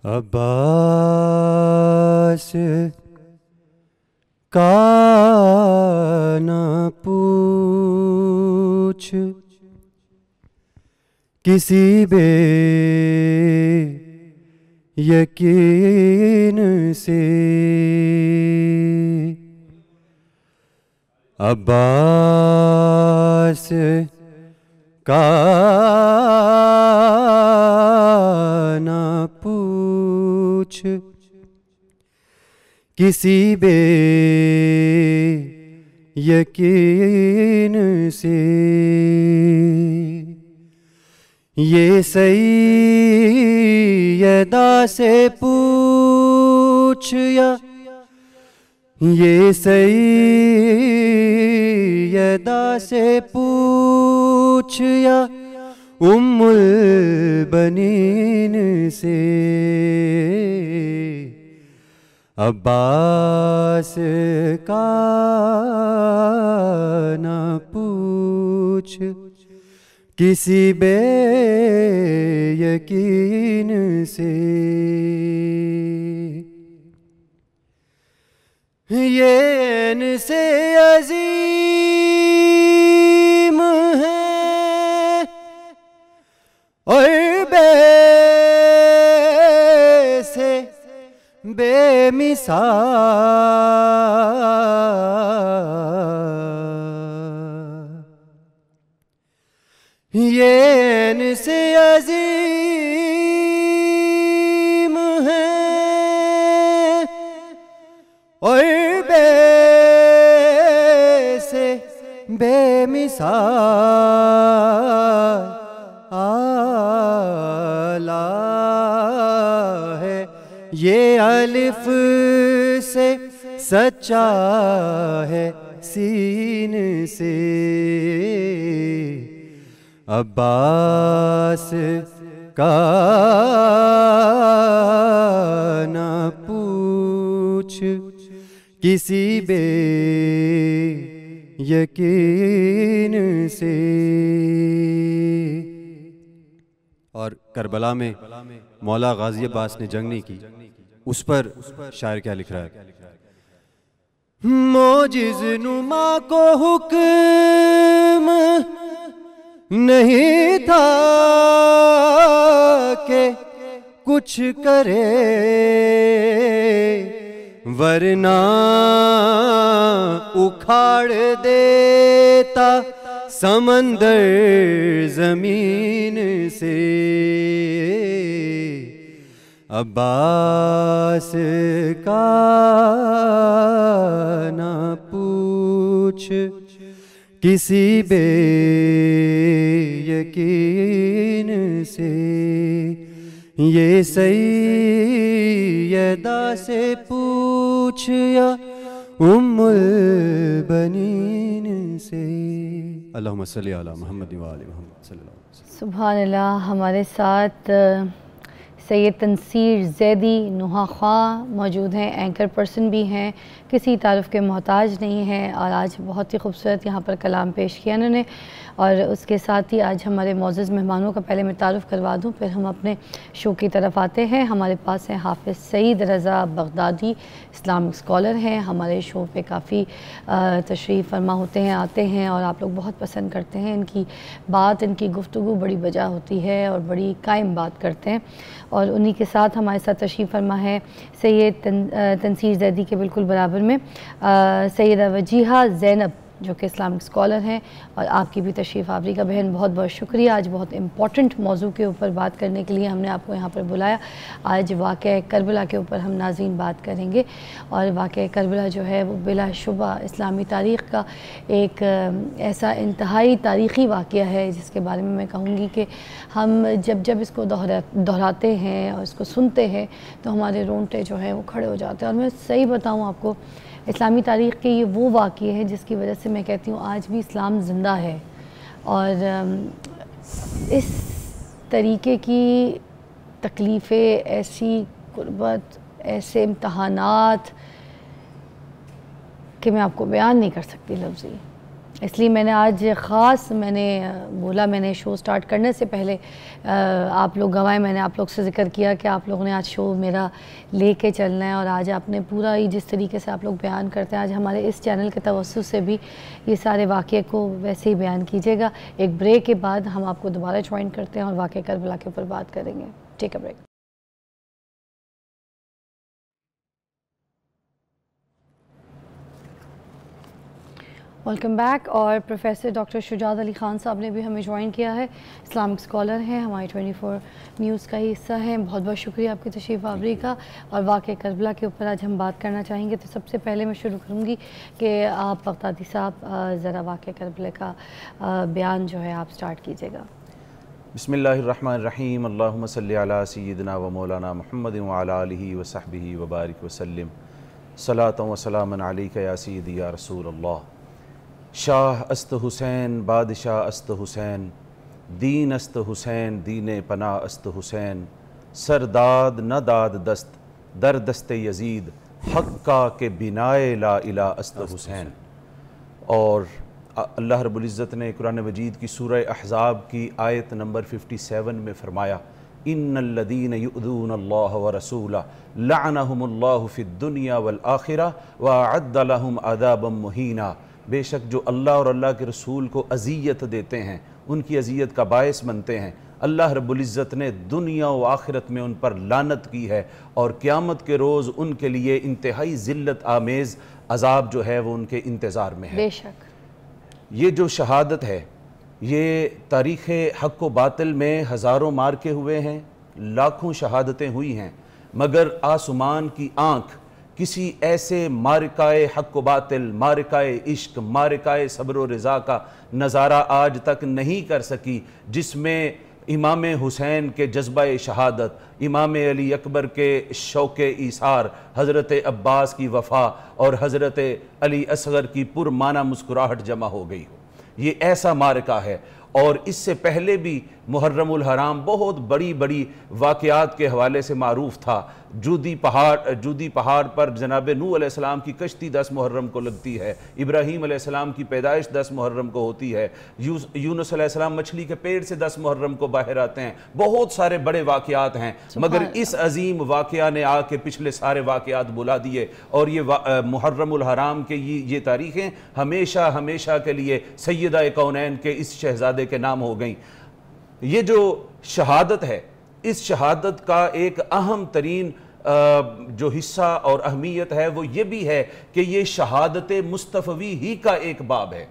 عباس کا نہ پوچھ کسی بے یقین سے، عباس کا نہ پوچھ کسی بے یقین سے، یہ سیدہ سے پوچھ یا یہ سیدہ سے پوچھ یا ام البنین سے، عباس کا نہ پوچھ کسی بے یقین سے، یہ ان سے عظیم ہے اور بے سے بے مثال، یہ ان سے عظیم ہے اور بے سے بے مثال، اعلیٰ ہے یہ الف سے سچا ہے سین سے، عباس کا نہ پوچھ کسی بے یقین سے۔ اور کربلا میں مولا غازی عباس نے جنگ نہیں کی، اس پر شاعر کیا لکھ رہا ہے؟ موجز نما کو حکم نہیں تھا کہ کچھ کرے، ورنہ اکھاڑ دیتا سمندر زمین سے، عباس کا نہ پوچھ کسی بے یقین سے، یہ سیدہ سے پوچھ یا ام البنین سے۔ اللہم صلی علی محمد و آل محمد صلی اللہ علیہ وسلم۔ سبحان اللہ۔ ہمارے ساتھ سید تنصیر زیدی نوحہ خواں موجود ہیں، اینکر پرسن بھی ہیں، کسی تعارف کے محتاج نہیں ہیں، اور آج بہت ہی خوبصورت یہاں پر کلام پیش کیا انہوں نے۔ اور اس کے ساتھ ہی آج ہمارے معزز مہمانوں کا پہلے میں تعارف کروا دوں، پھر ہم اپنے شو کی طرف آتے ہیں۔ ہمارے پاس ہیں حافظ سعید رضا بغدادی، اسلامک اسکالر ہیں، ہمارے شو پہ کافی تشریف فرما ہوتے ہیں، آتے ہیں، اور آپ لوگ بہت پسند کرتے ہیں۔ ان کی بات، ان کی گفتگو بڑی بجا ہوتی ہے اور بڑی قائم بات کرتے ہیں۔ اور انہی کے ساتھ ہمارے ساتھ تشریف فرما ہے سید تنصیر زیدی کے بالکل برابر میں سیدہ وجیہہ زینب، جو کہ اسلامک اسکالر ہیں، اور آپ کی بھی تشریف آوری کا بہن بہت بہت شکریہ۔ آج بہت امپورٹنٹ موضوع کے اوپر بات کرنے کے لیے ہم نے آپ کو یہاں پر بلایا۔ آج واقعہ کربلا کے اوپر ہم ناظرین بات کریں گے، اور واقعہ کربلا جو ہے وہ بلا شبہ اسلامی تاریخ کا ایک ایسا انتہائی تاریخی واقعہ ہے جس کے بارے میں کہوں گی کہ ہم جب اس کو دہراتے ہیں اور اس کو سنتے ہیں تو ہمارے رونگٹے جو ہیں وہ کھڑے ہو جاتے ہیں۔ اور میں صحیح بتاؤں آپ کو، اسلامی تاریخ کے یہ وہ واقعے ہیں جس کی وجہ سے میں کہتی ہوں آج بھی اسلام زندہ ہے، اور اس طریقے کی تکلیفیں، ایسی غربت، ایسے امتحانات کہ میں آپ کو بیان نہیں کر سکتی لفظی، اس لیے میں نے آج خاص میں نے بولا میں نے شو سٹارٹ کرنے سے پہلے آپ لوگ گواہیں میں نے آپ لوگ سے ذکر کیا کہ آپ لوگوں نے آج شو میرا لے کے چلنا ہے، اور آج آپ نے پورا ہی جس طریقے سے آپ لوگ بیان کرتے ہیں آج ہمارے اس چینل کے توسط سے بھی یہ سارے واقعے کو ویسے ہی بیان کیجیے گا۔ ایک بریک کے بعد ہم آپ کو دوبارہ جوائن کرتے ہیں اور واقعہ کربلا کے اوپر بات کریں گے۔ ٹیک اے بریک۔ Welcome back. اور پروفیسر ڈاکٹر شجاعت علی خان صاحب نے بھی ہمیں جوائن کیا ہے، اسلامک اسکالر ہیں، ہماری 24 نیوز کا ہی حصہ ہیں۔ بہت بہت شکریہ آپ کی تشریف آوری کا، اور واقعہ کربلا کے اوپر آج ہم بات کرنا چاہیں گے۔ تو سب سے پہلے میں شروع کروں گی کہ آپ بغدادی صاحب ذرا واقعہ کربلا کا بیان جو ہے آپ سٹارٹ کیجیے گا۔ بسم اللہ الرحمن الرحیم، اللہم صلی علی سیدنا و مولانا محمد وعلی آلہ وصحبہ وبارک وسلم، صلاۃ و سلاما علیک یا سیدی یا رسول اللہ۔ شاہ است حسین، بادشاہ است حسین، دین است حسین، دین پناہ است حسین، سرداد نہ داد دست در دست یزید، حق کا کہ بنائے لا الہ است حسین۔ اور اللہ رب العزت نے قرآن مجید کی سورہ احزاب کی آیت نمبر 57 میں فرمایا، ان الذین یؤذون اللہ ورسولہ لعنہم اللہ فی الدنیا والآخرہ واعد لہم عذابا مہینا۔ بے شک جو اللہ اور اللہ کے رسول کو اذیت دیتے ہیں، ان کی اذیت کا باعث بنتے ہیں، اللہ رب العزت نے دنیا و آخرت میں ان پر لعنت کی ہے، اور قیامت کے روز ان کے لیے انتہائی ذلت آمیز عذاب جو ہے وہ ان کے انتظار میں ہے۔ بے شک یہ جو شہادت ہے، یہ تاریخ حق و باطل میں ہزاروں مارکے ہوئے ہیں، لاکھوں شہادتیں ہوئی ہیں، مگر آسمان کی آنکھ کسی ایسے معرکہ حق و باطل، معرکہ عشق، معرکہ صبر و رضا کا نظارہ آج تک نہیں کر سکی جس میں امام حسین کے جذبہ شہادت، امام علی اکبر کے شوق ایثار، حضرت عباس کی وفا اور حضرت علی اصغر کی پرمعنی مسکراہٹ جمع ہو گئی ہو۔ یہ ایسا معرکہ ہے۔ اور اس سے پہلے بھی محرم الحرام بہت بڑی بڑی واقعات کے حوالے سے معروف تھا۔ جودی پہاڑ پر جناب نوح علیہ السلام کی کشتی 10 محرم کو لگتی ہے، ابراہیم علیہ السلام کی پیدائش 10 محرم کو ہوتی ہے، یونس علیہ السلام مچھلی کے پیٹ سے 10 محرم کو باہر آتے ہیں۔ بہت سارے بڑے واقعات ہیں، مگر اس عظیم واقعہ نے آ کے پچھلے سارے واقعات بلا دیے، اور یہ محرم الحرام کے یہ تاریخیں ہمیشہ ہمیشہ کے لیے سیدہ کونین کے اس شہزادے کے نام ہو گئیں۔ یہ جو شہادت ہے، اس شہادت کا ایک اہم ترین جو حصہ اور اہمیت ہے وہ یہ بھی ہے کہ یہ شہادت مصطفی ہی کا ایک باب ہے۔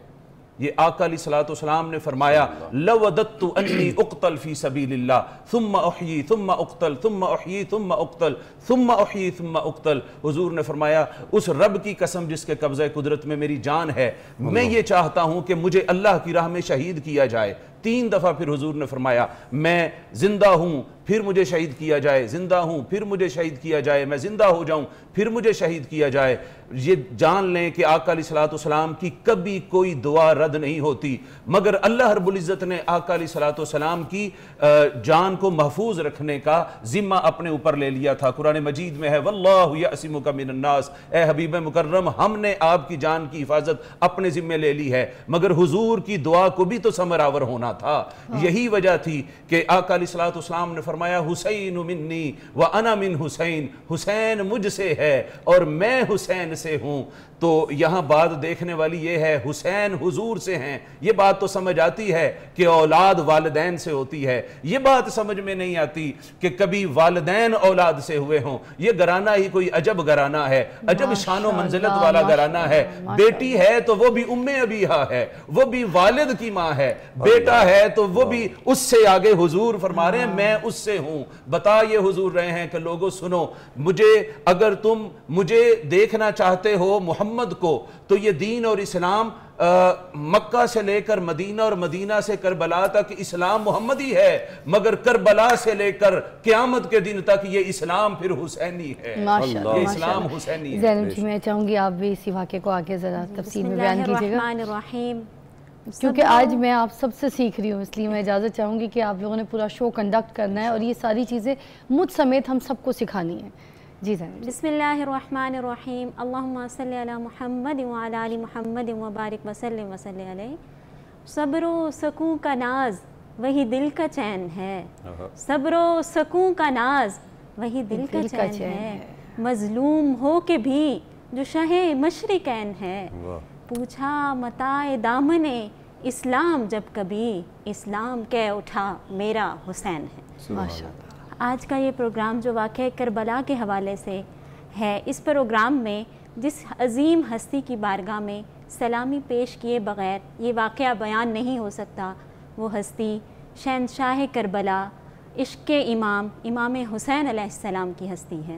یہ آقا علیہ السلام نے فرمایا، لَوَدَدْتُ أَنِّي أُقْتَلْ فِي سَبِيلِ اللَّهِ ثُمَّ أُحْيِي ثُمَّ أُقْتَلْ ثُمَّ أُحْيِي ثُمَّ أُقْتَلْ ثُمَّ أُحْيِي ثُمَّ أُقْتَلْ۔ حضور نے فرمایا، اس رب کی قسم جس کے قبضہ قدرت میں میری جان ہے، میں یہ چاہتا ہوں کہ مجھے اللہ کی راہ میں شہید کیا جائے۔ 3 دفعہ پھر حضور نے فرمایا، میں زندہ ہوں پھر مجھے شہید کیا جائے، زندہ ہوں پھر مجھے شہید کیا جائے، میں زندہ ہو جاؤں پھر مجھے شہید کیا جائے۔ یہ جان لیں کہ آقا علیہ السلام کی کبھی کوئی دعا رد نہیں ہوتی، مگر اللہ رب العزت نے آقا علیہ السلام کی جان کو محفوظ رکھنے کا ذمہ اپنے اوپر لے لیا تھا۔ قرآن مجید میں ہے، وَاللَّهُ يَعْصِمُكَ مِنَ النَّاسِ، اے حبیب مکرم ہم نے آپ کی جان کی حفاظت اپنے ذمہ لے لی ہے، مگر حضور کی دعا کو بھی تو ثمر آور ہونا تھا۔ یہی وجہ تھی کہ آقا علیہ السلام نے فرمایا، حسین منی وَأَنَا مِن حسین، حسین مجھ سے ہے اور میں حسین سے ہوں۔ تو یہاں بات دیکھنے والی یہ ہے، حسین حضور سے ہیں، یہ بات تو سمجھ آتی ہے کہ اولاد والدین سے ہوتی ہے، یہ بات سمجھ میں نہیں آتی کہ کبھی والدین اولاد سے ہوئے ہوں۔ یہ گھرانہ ہی کوئی عجب گھرانہ ہے، عجب شان و منزلت والا گھرانہ ہے۔ بیٹی ہے تو وہ بھی ام ابیہا ہے، وہ بھی والد کی ماں ہے، بیٹا ہے تو وہ بھی اس سے آگے حضور فرما رہے ہیں میں اس سے ہوں۔ بتا یہ حضور رہے ہیں کہ لوگوں سنو، مجھے اگر تم مجھے دیکھنا چاہتے ہو محمد کو، تو یہ دین اور اسلام مکہ سے لے کر مدینہ اور مدینہ سے کربلا تک اسلام محمدی ہے، مگر کربلا سے لے کر قیامت کے دن تک یہ اسلام پھر حسینی ہے، یہ اسلام حسینی ہے۔ زینب جی میں چاہوں گی آپ بھی اسی واقعے کو آگے ذرا تفصیل میں بیان کیجیے گا، الرحمن الرحیم۔ کیونکہ آج میں آپ سب سے سیکھ رہی ہوں، اس لیے میں اجازت چاہوں گی کہ آپ لوگوں نے پورا شو کنڈکٹ کرنا ہے اور یہ ساری چیزیں مجھ سمیت ہم سب کو سکھانی ہیں۔ جی زینب، بسم اللہ الرحمن الرحیم، اللہم صلی علی محمد وعلی آل محمد وبارک وسلم وصلی علیہ۔ صبر و سکون کا ناز وہی دل کا چین ہے، صبر و سکون کا ناز وہی دل کا چین ہے، مظلوم ہو کے بھی جو شہ مشرقین ہے، پوچھا متاع دامن اسلام جب کبھی، اسلام کہہ اٹھا میرا حسین ہے۔ آج کا یہ پروگرام جو واقعہ کربلا کے حوالے سے ہے، اس پروگرام میں جس عظیم ہستی کی بارگاہ میں سلامی پیش کیے بغیر یہ واقعہ بیان نہیں ہو سکتا، وہ ہستی شہنشاہ کربلا، عشق امام، امام حسین علیہ السلام کی ہستی ہے۔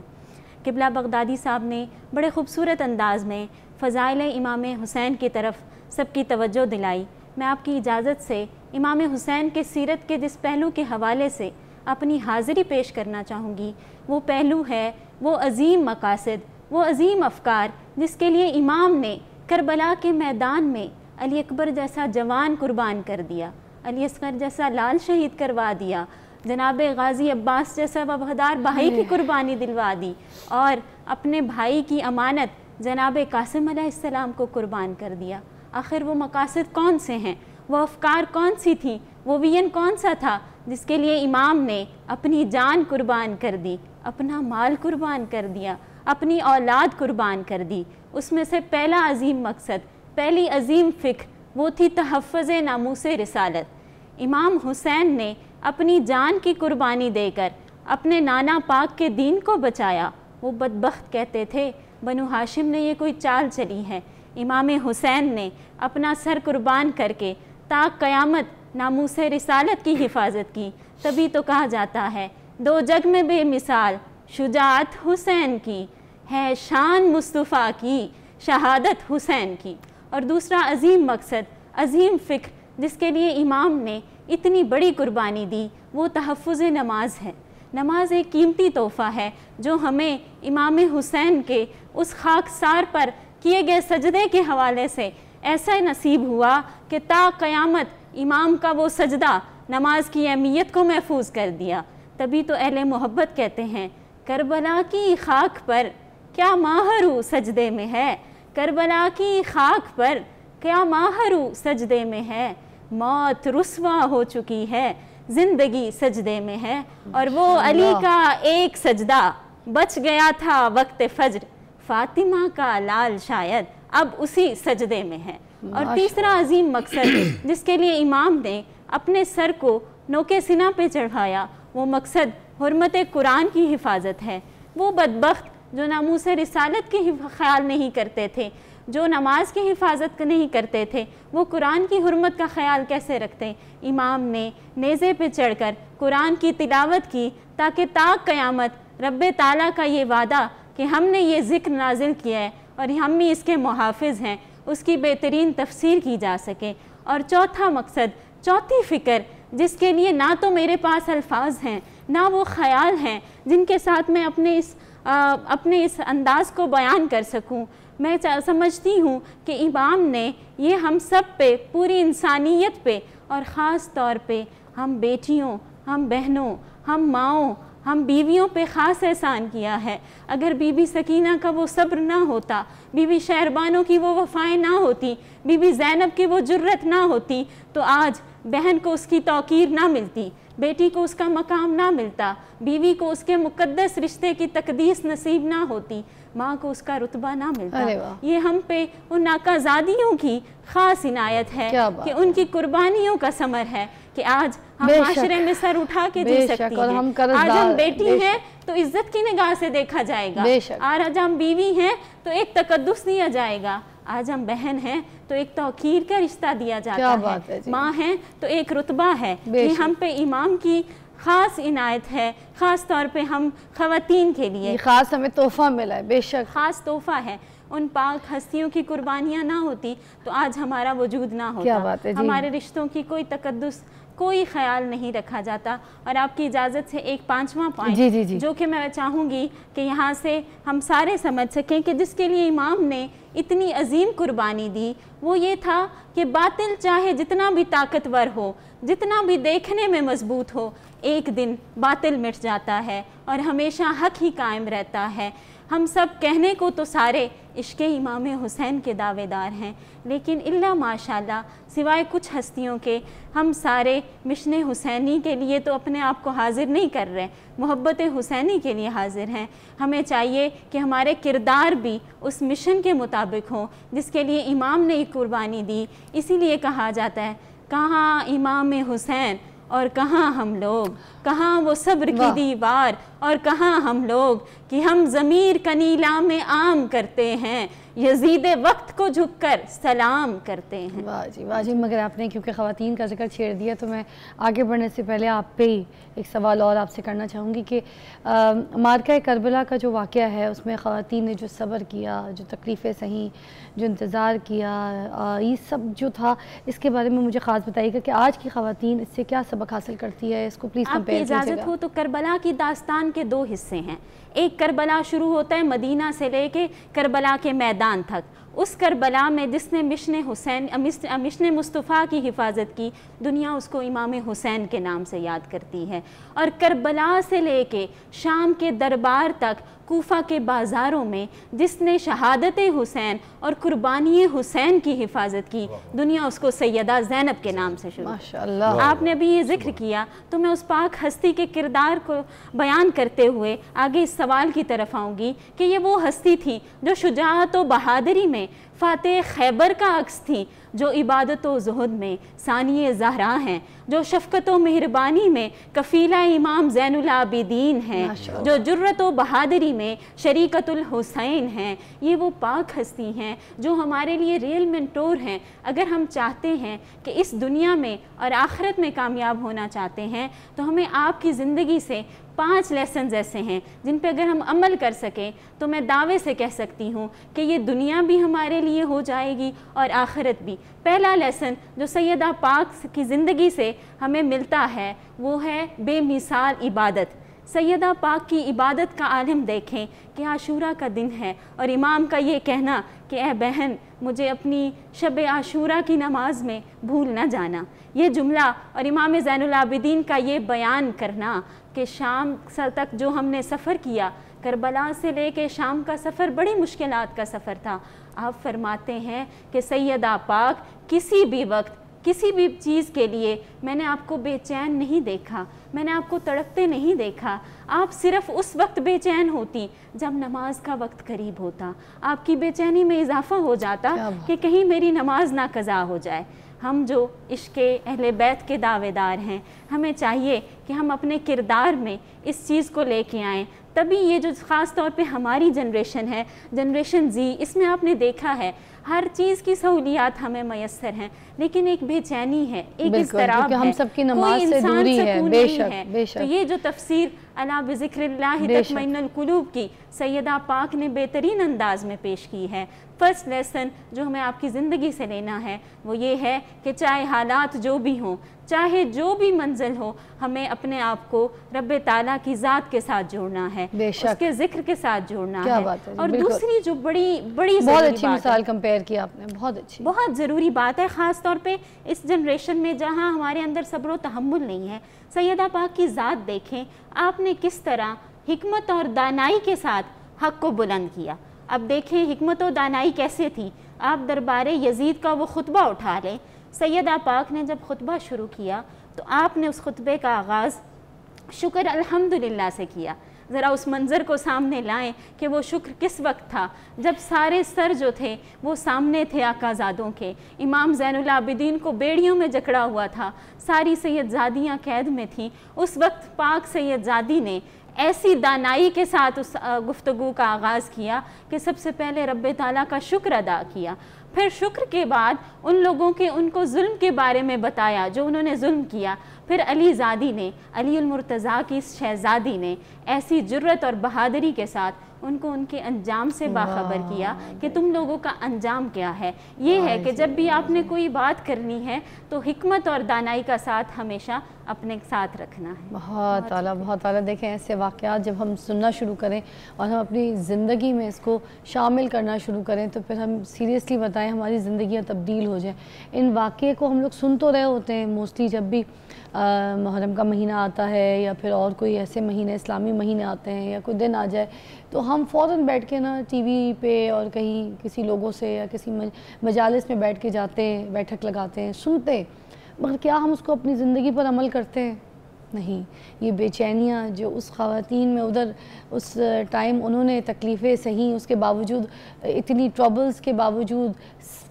قبلہ بغدادی صاحب نے بڑے خوبصورت انداز میں فضائل امام حسین کی طرف سب کی توجہ دلائی۔ میں آپ کی اجازت سے امام حسین کے سیرت کے جس پہلو کے حوالے سے اپنی حاضری پیش کرنا چاہوں گی، وہ پہلو ہے وہ عظیم مقاصد، وہ عظیم افکار جس کے لیے امام نے کربلا کے میدان میں علی اکبر جیسا جوان قربان کر دیا، علی اصغر جیسا لال شہید کروا دیا، جناب غازی عباس جیسا وفادار بھائی کی قربانی دلوا دی، اور اپنے بھائی کی امانت جناب قاسم علیہ السلام کو قربان کر دیا۔ آخر وہ مقاصد کون سے ہیں، وہ افکار کون سی تھیں، وہ ویژن کون سا تھا جس کے لیے امام نے اپنی جان قربان کر دی، اپنا مال قربان کر دیا، اپنی اولاد قربان کر دی؟ اس میں سے پہلا عظیم مقصد، پہلی عظیم فکر وہ تھی تحفظ ناموس رسالت۔ امام حسین نے اپنی جان کی قربانی دے کر اپنے نانا پاک کے دین کو بچایا۔ وہ بدبخت کہتے تھے بنو ہاشم نے یہ کوئی چال چلی ہے، امام حسین نے اپنا سر قربان کر کے تا قیامت ناموس رسالت کی حفاظت کی۔ تبھی تو کہا جاتا ہے دو جگ میں بے مثال شجاعت حسین کی، ہے شان مصطفیٰ کی شہادت حسین کی۔ اور دوسرا عظیم مقصد، عظیم فکر جس کے لیے امام نے اتنی بڑی قربانی دی، وہ تحفظ نماز ہے۔ نماز ایک قیمتی تحفہ ہے جو ہمیں امام حسین کے اس خاکسار پر کیے گئے سجدے کے حوالے سے ایسا نصیب ہوا کہ تا قیامت امام کا وہ سجدہ نماز کی اہمیت کو محفوظ کر دیا۔ تبھی تو اہل محبت کہتے ہیں کربلا کی خاک پر کیا ماہرو سجدے میں ہے، کربلا کی خاک پر کیا ماہرو سجدے میں ہے، موت رسوا ہو چکی ہے زندگی سجدے میں ہے۔ اور وہ علی کا ایک سجدہ بچ گیا تھا وقت فجر، فاطمہ کا لال شاید اب اسی سجدے میں ہے۔ اور تیسرا عظیم مقصد جس کے لیے امام نے اپنے سر کو نوکے سینہ پہ چڑھایا، وہ مقصد حرمت قرآن کی حفاظت ہے۔ وہ بدبخت جو ناموس رسالت کی خیال نہیں کرتے تھے، جو نماز کی حفاظت نہیں کرتے تھے، وہ قرآن کی حرمت کا خیال کیسے رکھتے؟ امام نے نیزے پہ چڑھ کر قرآن کی تلاوت کی تاکہ تا قیامت رب تعالیٰ کا یہ وعدہ کہ ہم نے یہ ذکر نازل کیا ہے اور ہم بھی اس کے محافظ ہیں، اس کی بہترین تفسیر کی جا سکے۔ اور چوتھا مقصد، چوتھی فکر جس کے لیے نہ تو میرے پاس الفاظ ہیں، نہ وہ خیال ہیں جن کے ساتھ میں اپنے اس انداز کو بیان کر سکوں۔ میں سمجھتی ہوں کہ امام نے یہ ہم سب پہ، پوری انسانیت پہ، اور خاص طور پہ ہم بیٹیوں، ہم بہنوں، ہم ماؤں، ہم بیویوں پہ خاص احسان کیا ہے۔ اگر بی بی سکینہ کا وہ صبر نہ ہوتا، بی بی شہربانوں کی وہ وفائیں نہ ہوتی، بی بی زینب کی وہ جرت نہ ہوتی، تو آج بہن کو اس کی توقیر نہ ملتی، بیٹی کو اس کا مقام نہ ملتا، بیوی کو اس کے مقدس رشتے کی تقدیس نصیب نہ ہوتی، ماں کو اس کا رتبہ نہ ملتا۔ یہ ہم پہ ان ناکازادیوں کی خاص عنایت ہے کہ ان کی قربانیوں کا ثمر ہے کہ آج ہم معاشرے میں سر اٹھا کے جی سکتی ہیں۔ آج ہم بیٹی ہیں تو عزت کی نگاہ سے دیکھا جائے گا، آج ہم بیوی ہیں تو ایک تقدس دیا جائے گا، آج ہم بہن ہیں تو ایک توقیر کا رشتہ دیا جاتا ہے، ماں ہیں تو ایک رتبہ ہے۔ یہ ہم پہ امام کی خاص عنایت ہے، خاص طور پہ ہم خواتین کے لیے خاص ہمیں تحفہ ملا ہے، بے شک خاص تحفہ ہے۔ ان پاک ہستیوں کی قربانیاں نہ ہوتی تو آج ہمارا وجود نہ ہوتا، ہمارے رشتوں کی کوئی تقدس، کوئی خیال نہیں رکھا جاتا۔ اور آپ کی اجازت سے ایک پانچواں پوائنٹ جو کہ میں چاہوں گی کہ یہاں سے ہم سارے سمجھ سکیں کہ جس کے لیے امام نے اتنی عظیم قربانی دی، وہ یہ تھا کہ باطل چاہے جتنا بھی طاقتور ہو، جتنا بھی دیکھنے میں مضبوط ہو، ایک دن باطل مٹ جاتا ہے اور ہمیشہ حق ہی قائم رہتا ہے۔ ہم سب کہنے کو تو سارے عشق امام حسین کے دعوے دار ہیں، لیکن الا ماشاءاللہ سوائے کچھ ہستیوں کے ہم سارے مشن حسینی کے لیے تو اپنے آپ کو حاضر نہیں کر رہے، محبت حسینی کے لیے حاضر ہیں۔ ہمیں چاہیے کہ ہمارے کردار بھی اس مشن کے مطابق ہوں جس کے لیے امام نے ایک قربانی دی۔ اسی لیے کہا جاتا ہے کہاں امام حسین اور کہاں ہم لوگ، کہاں وہ صبر کی دیوار اور کہاں ہم لوگ، کہ ہم ضمیر کا نیلام عام کرتے ہیں، یزید وقت کو جھک کر سلام کرتے ہیں۔ واہ جی، مگر آپ نے کیونکہ خواتین کا ذکر چھیڑ دیا تو میں آگے بڑھنے سے پہلے آپ پہ ایک سوال اور آپ سے کرنا چاہوں گی کہ معرکہ کربلا کا جو واقعہ ہے اس میں خواتین نے جو صبر کیا، جو تکلیفیں سہیں، جو انتظار کیا، یہ سب جو تھا اس کے بارے میں مجھے خاص بتائیے گا کہ آج کی خواتین اس سے کیا سبق حاصل کرتی ہے، اس کو پلیز کمپیئر کیجیے گا۔ آپ کی اجازت ہو تو کربلا کی داستان کے دو حصے ہیں۔ ایک کربلا شروع ہوتا ہے مدینہ سے لے کے کربلا کے میدان تک۔ اس کربلا میں جس نے مشن مصطفیٰ کی حفاظت کی، دنیا اس کو امام حسین کے نام سے یاد کرتی ہے۔ اور کربلا سے لے کے شام کے دربار تک کوفہ کے بازاروں میں جس نے شہادت حسین اور قربانی حسین کی حفاظت کی، دنیا اس کو سیدہ زینب کے نام سے شروع۔ ماشاءاللہ۔ آپ نے ابھی یہ ذکر کیا تو میں اس پاک ہستی کے کردار کو بیان کرتے ہوئے آگے اس سوال کی طرف آؤں گی کہ یہ وہ ہستی تھی جو شجاعت و بہادری میں فاتح خیبر کا عکس تھی، جو عبادت و زہد میں ثانی زہرا ہیں، جو شفقت و مہربانی میں کفیلہ امام زین العابدین ہیں، جو جرت و بہادری میں شریکت الحسین ہیں۔ یہ وہ پاک ہستی ہیں جو ہمارے لیے ریئل منٹور ہیں۔ اگر ہم چاہتے ہیں کہ اس دنیا میں اور آخرت میں کامیاب ہونا چاہتے ہیں تو ہمیں آپ کی زندگی سے 5 لیسنز ایسے ہیں جن پہ اگر ہم عمل کر سکیں تو میں دعوے سے کہہ سکتی ہوں کہ یہ دنیا بھی ہمارے لیے ہو جائے گی اور آخرت بھی۔ پہلا لیسن جو سیدہ پاک کی زندگی سے ہمیں ملتا ہے وہ ہے بے مثال عبادت۔ سیدہ پاک کی عبادت کا عالم دیکھیں کہ عاشورہ کا دن ہے اور امام کا یہ کہنا کہ اے بہن مجھے اپنی شب عاشورہ کی نماز میں بھول نہ جانا، یہ جملہ، اور امام زین العابدین کا یہ بیان کرنا کہ شام تک جو ہم نے سفر کیا، کربلا سے لے کے شام کا سفر بڑی مشکلات کا سفر تھا۔ آپ فرماتے ہیں کہ سیدہ پاک کسی بھی وقت کسی بھی چیز کے لیے میں نے آپ کو بے چین نہیں دیکھا، میں نے آپ کو تڑپتے نہیں دیکھا۔ آپ صرف اس وقت بے چین ہوتی جب نماز کا وقت قریب ہوتا، آپ کی بے چینی میں اضافہ ہو جاتا کہ کہیں میری نماز نہ قضا ہو جائے۔ ہم جو عشق اہل بیت کے دعوے دار ہیں، ہمیں چاہیے کہ ہم اپنے کردار میں اس چیز کو لے کے آئیں، تبھی یہ جو خاص طور پہ ہماری جنریشن ہے، جنریشن زی، اس میں آپ نے دیکھا ہے ہر چیز کی سہولیات ہمیں میسر ہیں لیکن ایک بے چینی ہے، ایک اضطراب ہے، ہم سب کی نماز سے دوری ہے۔ بے شک بے شک۔ تو یہ جو تفسیر الا بذکر اللہ تطمئن القلوب کی سیدہ پاک نے بہترین انداز میں پیش کی ہے۔ فرسٹ لیسن جو ہمیں آپ کی زندگی سے لینا ہے وہ یہ ہے کہ چاہے حالات جو بھی ہوں، چاہے جو بھی منزل ہو، ہمیں اپنے آپ کو رب تعالیٰ کی ذات کے ساتھ جوڑنا ہے، اس کے ذکر کے ساتھ جوڑنا ہے۔ اور دوسری جو بڑی بہت اچھی مثال کمپیئر کی آپ نے، بہت اچھی، بہت ضروری بات ہے خاص طور پہ اس جنریشن میں جہاں ہمارے اندر صبر و تحمل نہیں ہے۔ سیدہ پاک کی ذات دیکھیں، آپ نے کس طرح حکمت اور دانائی کے ساتھ حق کو بلند کیا۔ اب دیکھیں حکمت و دانائی کیسے تھی۔ آپ دربار یزید کا وہ خطبہ اٹھا لیں، سیدہ پاک نے جب خطبہ شروع کیا تو آپ نے اس خطبے کا آغاز شکر الحمدللہ سے کیا۔ ذرا اس منظر کو سامنے لائیں کہ وہ شکر کس وقت تھا جب سارے سر جو تھے وہ سامنے تھے آقا زادوں کے، امام زین العابدین کو بیڑیوں میں جکڑا ہوا تھا، ساری سید زادیاں قید میں تھیں۔ اس وقت پاک سید زادی نے ایسی دانائی کے ساتھ اس گفتگو کا آغاز کیا کہ سب سے پہلے رب تعالیٰ کا شکر ادا کیا، پھر شکر کے بعد ان لوگوں کے ان کو ظلم کے بارے میں بتایا جو انہوں نے ظلم کیا، پھر علی زادی نے، علی المرتضیٰ کی شہزادی نے ایسی جرت اور بہادری کے ساتھ ان کو ان کے انجام سے باخبر کیا کہ تم لوگوں کا انجام کیا ہے۔ یہ ہے کہ جب بھی آپ نے کوئی بات کرنی ہے تو حکمت اور دانائی کا ساتھ ہمیشہ اپنے ساتھ رکھنا ہے۔ بہت اعلیٰ، بہت اعلیٰ۔ دیکھیں ایسے واقعات جب ہم سننا شروع کریں اور ہم اپنی زندگی میں اس کو شامل کرنا شروع کریں تو پھر ہم سیریسلی بتائیں ہماری زندگیاں تبدیل ہو جائیں۔ ان واقعے کو ہم لوگ سن تو رہے ہوتے ہیں موسٹلی جب بھی محرم کا مہینہ آتا ہے یا پھر اور کوئی ایسے مہینے اسلامی مہینے آتے ہیں یا کوئی دن آ جائے تو ہم فوراً بیٹھ کے نا ٹی وی پہ اور کہیں کسی لوگوں سے یا کسی مجالس میں بیٹھ کے جاتے ہیں, بیٹھک لگاتے ہیں, سنتے ہیں, مگر کیا ہم اس کو اپنی زندگی پر عمل کرتے ہیں؟ نہیں. یہ بے چینیاں جو اس خواتین میں ادھر اس ٹائم انہوں نے تکلیفیں سہیں, اس کے باوجود اتنی ٹربلز کے باوجود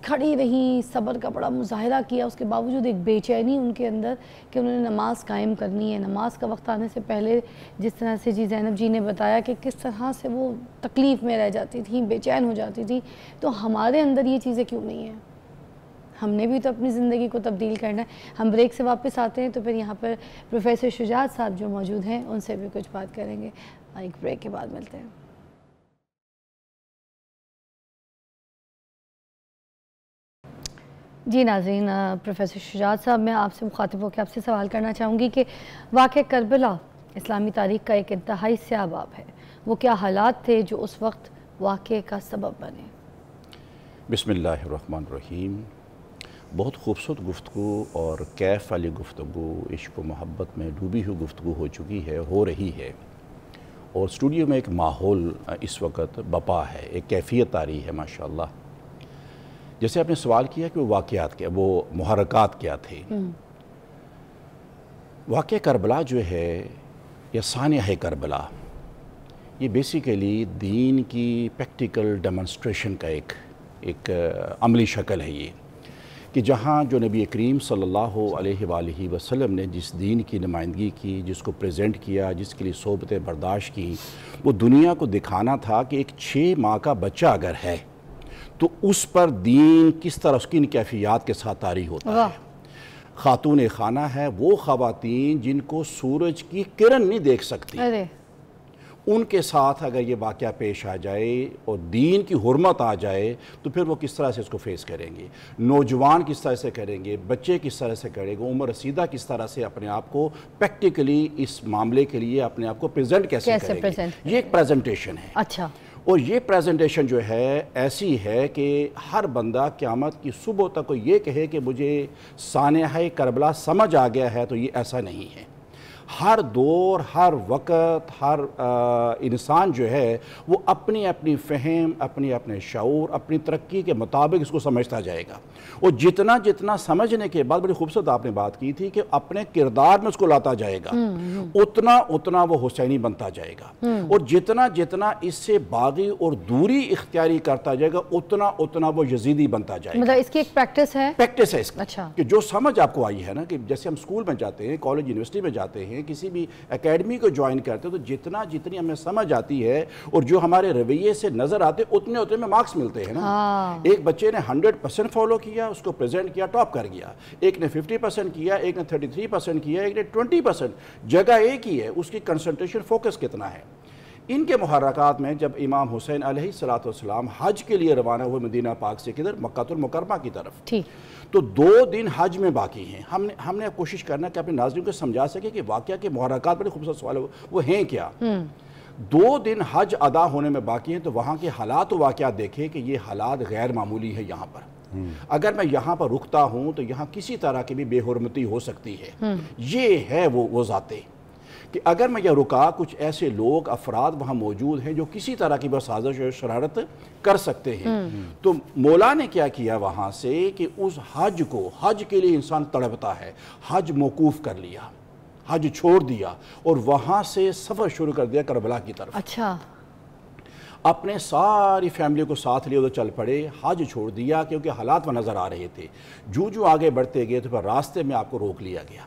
کھڑی رہیں, صبر کا بڑا مظاہرہ کیا, اس کے باوجود ایک بے چینی ان کے اندر کہ انہوں نے نماز قائم کرنی ہے. نماز کا وقت آنے سے پہلے جس طرح سے جی زینب جی نے بتایا کہ کس طرح سے وہ تکلیف میں رہ جاتی تھیں, بے چین ہو جاتی تھی, تو ہمارے اندر یہ چیزیں کیوں نہیں ہیں؟ ہم نے بھی تو اپنی زندگی کو تبدیل کرنا ہے. ہم بریک سے واپس آتے ہیں تو پھر یہاں پر پروفیسر شجاعت صاحب جو موجود ہیں ان سے بھی کچھ بات کریں گے. ایک بریک کے بعد ملتے ہیں. جی ناظرین, پروفیسر شجاعت صاحب, میں آپ سے مخاطب ہو کے آپ سے سوال کرنا چاہوں گی کہ واقعہ کربلا اسلامی تاریخ کا ایک انتہائی سیاہ باب ہے. وہ کیا حالات تھے جو اس وقت واقعے کا سبب بنے؟ بسم اللہ الرحمن الرحیم. بہت خوبصورت گفتگو اور کیف والی گفتگو, عشق و محبت میں ڈوبی ہوئی گفتگو ہو چکی ہے, ہو رہی ہے, اور اسٹوڈیو میں ایک ماحول اس وقت بپا ہے, ایک کیفیت آ رہی ہے ماشاءاللہ. جیسے آپ نے سوال کیا کہ وہ واقعات کیا, وہ محرکات کیا تھے. واقعہ کربلا جو ہے یا سانحہ کربلا, یہ بیسیکلی دین کی پریکٹیکل ڈیمونسٹریشن کا ایک عملی شکل ہے یہ, کہ جہاں جو نبی کریم صلی اللہ علیہ وآلہ وسلم نے جس دین کی نمائندگی کی, جس کو پریزنٹ کیا, جس کے لیے صحبتیں برداشت کی, وہ دنیا کو دکھانا تھا کہ ایک 6 ماہ کا بچہ اگر ہے تو اس پر دین کس طرح اس کی ان کیفیات کے ساتھ طاری ہوتا ہے. خاتون خانہ ہے وہ خواتین جن کو سورج کی کرن نہیں دیکھ سکتی, ان کے ساتھ اگر یہ واقعہ پیش آ جائے اور دین کی حرمت آ جائے تو پھر وہ کس طرح سے اس کو فیس کریں گے, نوجوان کس طرح سے کریں گے, بچے کس طرح سے کریں گے, عمر رسیدہ کس طرح سے اپنے آپ کو پریکٹیکلی اس معاملے کے لیے اپنے آپ کو پریزنٹ کیسے کریں گے. یہ ایک پریزنٹیشن ہے. اچھا. اور یہ پریزنٹیشن جو ہے ایسی ہے کہ ہر بندہ قیامت کی صبح تک کو یہ کہے کہ مجھے سانحہ کربلا سمجھ آ گیا ہے, تو یہ ایسا نہیں ہے. ہر دور, ہر وقت, ہر انسان جو ہے وہ اپنی اپنی فہم, اپنے شعور, اپنی ترقی کے مطابق اس کو سمجھتا جائے گا. اور جتنا سمجھنے کے بعد, بڑی خوبصورت آپ نے بات کی تھی کہ اپنے کردار میں اس کو لاتا جائے گا, اتنا وہ حسینی بنتا جائے گا. اور جتنا اس سے باغی اور دوری اختیاری کرتا جائے گا, اتنا وہ یزیدی بنتا جائے گا. مطلب اس کی ایک پریکٹس ہے اس کی. اچھا. کہ جو سمجھ آپ کو آئی ہے نا, کہ جیسے ہم اسکول میں جاتے ہیں, کالج یونیورسٹی میں جاتے ہیں, کسی بھی اکیڈمی کو جوائن کرتے ہیں, تو جتنی ہمیں سمجھ آتی ہے اور جو ہمارے رویے سے نظر آتے اتنے میں مارکس ملتے ہیں نا. ایک بچے نے 100% فالو کیا, اس کو پریزنٹ کیا, ٹاپ کر گیا. ایک نے 50% کیا, ایک نے 33% کیا, ایک نے 20%. جگہ ایک ہی ہے, اس کی کنسنٹریشن فوکس کتنا ہے. ان کے محرکات میں جب امام حسین علیہ السلام حج کے لیے روانہ ہوئے مدینہ پاک سے کدھر, مکہ المکرمہ کی طرف, تو 2 دن حج میں باقی ہیں. ہم نے کوشش کرنا کہ اپنے ناظرین کو سمجھا سکے کہ واقعہ کے محرکات بڑے خوبصورت سوال وہ ہیں کیا. 2 دن حج ادا ہونے میں باقی ہیں, تو وہاں کے حالات و واقعات دیکھیں کہ یہ حالات غیر معمولی ہے. یہاں پر اگر میں یہاں پر رکتا ہوں تو یہاں کسی طرح کی بھی بے حرمتی ہو سکتی ہے. یہ ہے وہ ذاتیں کہ اگر میں یہ رکا, کچھ ایسے لوگ, افراد وہاں موجود ہیں جو کسی طرح کی سازش و شرارت کر سکتے ہیں. تو مولا نے کیا وہاں سے کہ اس حج کے لیے انسان تڑپتا ہے, حج موقوف کر لیا, حج چھوڑ دیا, اور وہاں سے سفر شروع کر دیا کربلا کی طرف. اچھا. اپنے ساری فیملی کو ساتھ لیے ادھر چل پڑے, حج چھوڑ دیا کیونکہ حالات وہ نظر آ رہے تھے. جو آگے بڑھتے گئے تو پھر راستے میں آپ کو روک لیا گیا.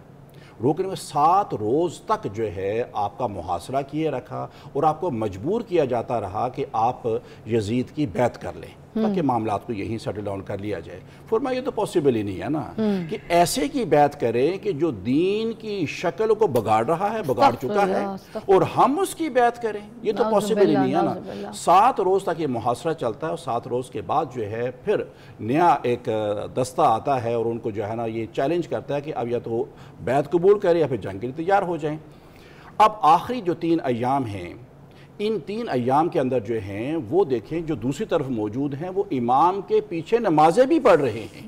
روکنے میں 7 روز تک جو ہے آپ کا محاصرہ کیے رکھا, اور آپ کو مجبور کیا جاتا رہا کہ آپ یزید کی بیعت کر لیں تاکہ معاملات کو یہیں سیٹل ڈاؤن کر لیا جائے. فرمایا یہ تو پاسبل ہی نہیں ہے نا کہ ایسے کی بیعت کریں کہ جو دین کی شکل کو بگاڑ رہا ہے, بگاڑ چکا ہے, اور ہم اس کی بیعت کریں. یہ تو پاسبل ہی نہیں ہے نا. 7 روز تک یہ محاصرہ چلتا ہے, اور 7 روز کے بعد جو ہے پھر نیا ایک دستہ آتا ہے, اور ان کو جو ہے نا یہ چیلنج کرتا ہے کہ اب یا تو بیعت قبول کریں یا پھر جنگ کے لیے تیار ہو جائیں. اب آخری جو 3 ایام ہیں, ان 3 ایام کے اندر جو ہیں وہ دیکھیں جو دوسری طرف موجود ہیں وہ امام کے پیچھے نمازیں بھی پڑھ رہے ہیں.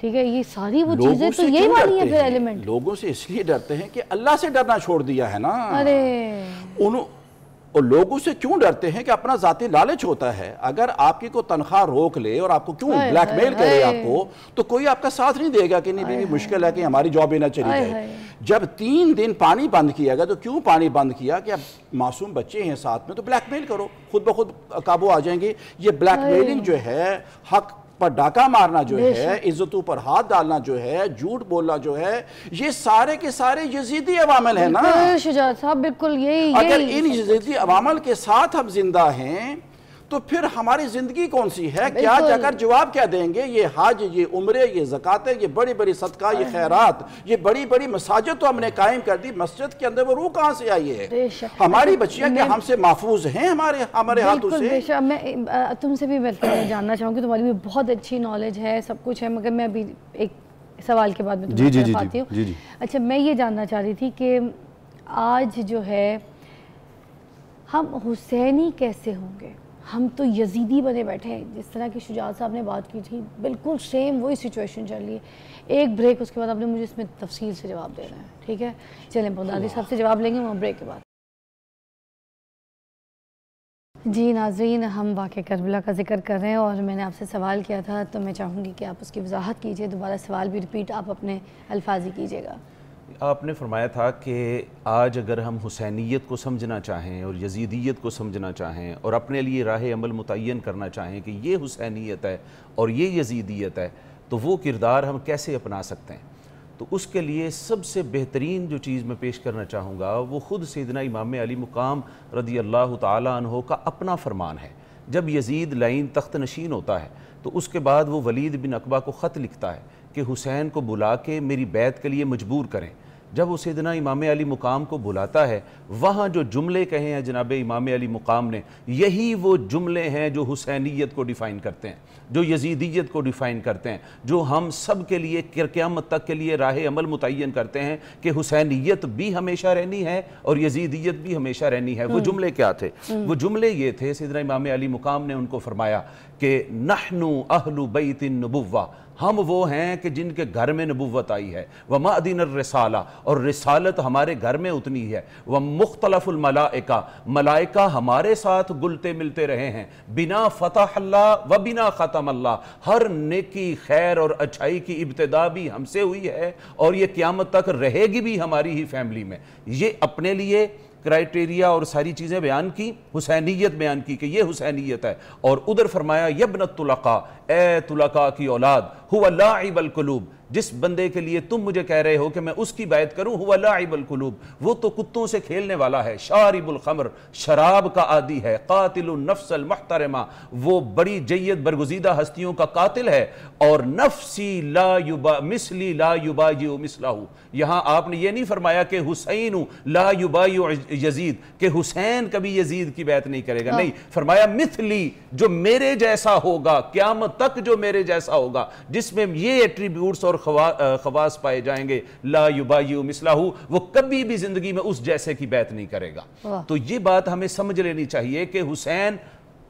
ٹھیک ہے، یہ ساری وہ چیزیں تو یہی والی ہیں پھر ایلیمنٹ. لوگوں سے اس لیے ڈرتے ہیں کہ اللہ سے ڈرنا چھوڑ دیا ہے نا. ارے اور لوگوں سے کیوں ڈرتے ہیں کہ اپنا ذاتی لالچ ہوتا ہے. اگر آپ کی کوئی تنخواہ روک لے اور آپ کو کیوں بلیک میل کرے آپ کو، تو کوئی آپ کا ساتھ نہیں دے گا کہ نہیں بھی مشکل ہے کہ ہماری جاب ہی نہ چلی جائے. جب 3 دن پانی بند کیا گیا تو کیوں پانی بند کیا؟ کہ اب معصوم بچے ہیں ساتھ میں تو بلیک میل کرو، خود بخود قابو آ جائیں گے. یہ بلیک میلنگ جو ہے، حق پر ڈاکہ مارنا جو ہے، عزتوں پر ہاتھ ڈالنا جو ہے، جھوٹ بولنا جو ہے، یہ سارے کے سارے یزیدی عوامل ہیں نا. شجاعت صاحب بالکل یہی. اگر ان یزیدی عوامل کے ساتھ ہم زندہ ہیں تو پھر ہماری زندگی کون سی ہے؟ کیا جا کر جواب کیا دیں گے؟ یہ حج، یہ عمرے، یہ زکاتیں، یہ بڑی بڑی صدقہ، یہ خیرات، یہ بڑی بڑی مساجد تو ہم نے قائم کر دی، مسجد کے اندر وہ روح کہاں سے آئی ہے؟ ہماری بچیاں کیا ہم سے محفوظ ہیں ہمارے ہاتھوں سے؟ بے شک. میں تم سے بھی جاننا چاہوں گی، تمہاری بھی بہت اچھی نالج ہے، سب کچھ ہے، مگر میں ابھی ایک سوال کے بعد میں تمہیں طرف آتی ہوں. اچھا، میں یہ جاننا چاہ رہی تھی کہ آج جو ہے ہم حسینی کیسے ہوں گے؟ ہم تو یزیدی بنے بیٹھے ہیں. جس طرح کی شجاعت صاحب نے بات کی تھی، بالکل سیم وہی سچویشن چل رہی ہے. ایک بریک، اس کے بعد آپ نے مجھے اس میں تفصیل سے جواب دینا ہے، ٹھیک ہے؟ چلیں بغدادی صاحب سے جواب لیں گے وہاں بریک کے بعد. جی ناظرین، ہم واقعہ کربلا کا ذکر کر رہے ہیں اور میں نے آپ سے سوال کیا تھا، تو میں چاہوں گی کہ آپ اس کی وضاحت کیجئے. دوبارہ سوال بھی ریپیٹ آپ اپنے الفاظ ہی کیجئے گا. آپ نے فرمایا تھا کہ آج اگر ہم حسینیت کو سمجھنا چاہیں اور یزیدیت کو سمجھنا چاہیں اور اپنے لیے راہ عمل متعین کرنا چاہیں کہ یہ حسینیت ہے اور یہ یزیدیت ہے، تو وہ کردار ہم کیسے اپنا سکتے ہیں؟ تو اس کے لیے سب سے بہترین جو چیز میں پیش کرنا چاہوں گا وہ خود سیدنا امام علی مقام رضی اللہ تعالیٰ عنہ کا اپنا فرمان ہے. جب یزید لعین تخت نشین ہوتا ہے تو اس کے بعد وہ ولید بن عقبہ کو خط لکھتا ہے کہ حسین کو بلا کے میری بیعت کے لیے مجبور کریں. جب وہ سیدنا امام علی مقام کو بلاتا ہے، وہاں جو جملے کہے ہیں جناب امام علی مقام نے، یہی وہ جملے ہیں جو حسینیت کو ڈیفائن کرتے ہیں، جو یزیدیت کو ڈیفائن کرتے ہیں، جو ہم سب کے لیے قیامت تک کے لیے راہ عمل متعین کرتے ہیں کہ حسینیت بھی ہمیشہ رہنی ہے اور یزیدیت بھی ہمیشہ رہنی ہے. وہ جملے کیا تھے؟ وہ جملے یہ تھے، سیدنا امام علی مقام نے ان کو فرمایا کہ نحن اہل بیت النبوہ، ہم وہ ہیں کہ جن کے گھر میں نبوت آئی ہے. وَمَأْدِنَ الرِّسَالَہ، اور رسالت ہمارے گھر میں اتنی ہے. وَمُخْتَلَفُ الْمَلَائِکَہ، ملائکہ ہمارے ساتھ گلتے ملتے رہے ہیں. بِنَا فتح اللہ وَبِنَا ختم اللہ، ہر نیکی، خیر اور اچھائی کی ابتدا بھی ہم سے ہوئی ہے اور یہ قیامت تک رہے گی بھی ہماری ہی فیملی میں. یہ اپنے لیے کرائٹیریا اور ساری چیزیں بیان کی، حسینیت بیان کی کہ یہ حسینیت ہے. اور ادھر فرمایا یبن الطلقاء، اے طلقاء کی اولاد، ہوا لاعب القلوب، جس بندے کے لیے تم مجھے کہہ رہے ہو کہ میں اس کی بیعت کروں، ہوا لاعب القلوب، وہ تو کتوں سے کھیلنے والا ہے. شارب الخمر، شراب کا عادی ہے. قاتل النفس المحترمہ، وہ بڑی جید برگزیدہ ہستیوں کا قاتل ہے. اور نفسی لا مثلی لا یبایع مثلہ، یہاں آپ نے یہ نہیں فرمایا کہ حسین لا یبایع یزید، کہ حسین کبھی یزید کی بیعت نہیں کرے گا، نہیں، فرمایا مثلی، جو میرے جیسا ہوگا، قیامت تک جو میرے جیسا ہوگا، جس میں یہ ایٹریبیوٹس اور خواص پائے جائیں گے، لا یبایع مثلہ، وہ کبھی بھی زندگی میں اس جیسے کی بیعت نہیں کرے گا. تو یہ بات ہمیں سمجھ لینی چاہیے کہ حسین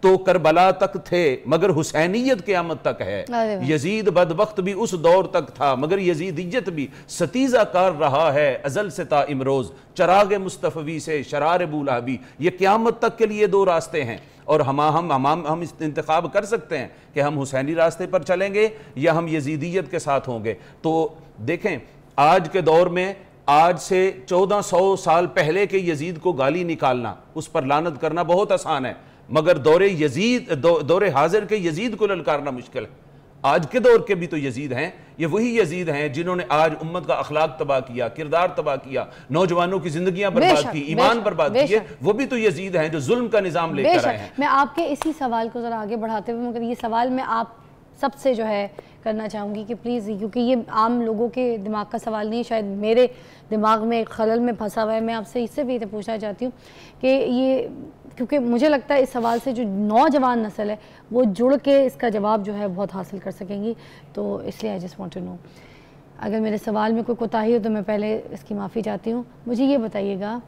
تو کربلا تک تھے مگر حسینیت قیامت تک ہے. یزید بدبخت بھی اس دور تک تھا مگر یزیدیت بھی ستیزہ کار رہا ہے ازل سے تا امروز. چراغ مصطفی سے شرار بولہبی، یہ قیامت تک کے لیے 2 راستے ہیں اور ہم انتخاب کر سکتے ہیں کہ ہم حسینی راستے پر چلیں گے یا ہم یزیدیت کے ساتھ ہوں گے. تو دیکھیں آج کے دور میں، آج سے 1400 سال پہلے کے یزید کو گالی نکالنا، اس پر لعنت کرنا بہت آسان ہے، مگر دور حاضر کے یزید کو للکارنا مشکل ہے. آج کے دور کے بھی تو یزید ہیں، یہ وہی یزید ہیں جنہوں نے آج امت کا اخلاق تباہ کیا، کردار تباہ کیا، نوجوانوں کی زندگیاں برباد کی، ایمان برباد کیے. وہ بھی تو یزید ہیں جو ظلم کا نظام لے کر آئے ہیں. میں آپ کے اسی سوال کو ذرا آگے بڑھاتے ہوئے، مگر یہ سوال میں آپ سب سے جو ہے کرنا چاہوں گی کہ پلیز، کیونکہ یہ عام لوگوں کے دماغ کا سوال نہیں، شاید میرے دماغ میں خلل میں پھنسا ہوا ہے. میں آپ سے اس سے بھی پوچھنا چاہتی ہوں کہ یہ، کیونکہ مجھے لگتا ہے اس سوال سے جو نوجوان نسل ہے وہ جڑ کے اس کا جواب جو ہے بہت حاصل کر سکیں گی. تو اس لیے I just want to know، اگر میرے سوال میں کوئی کوتاہی ہو تو میں پہلے اس کی معافی چاہتی ہوں. مجھے یہ بتائیے گا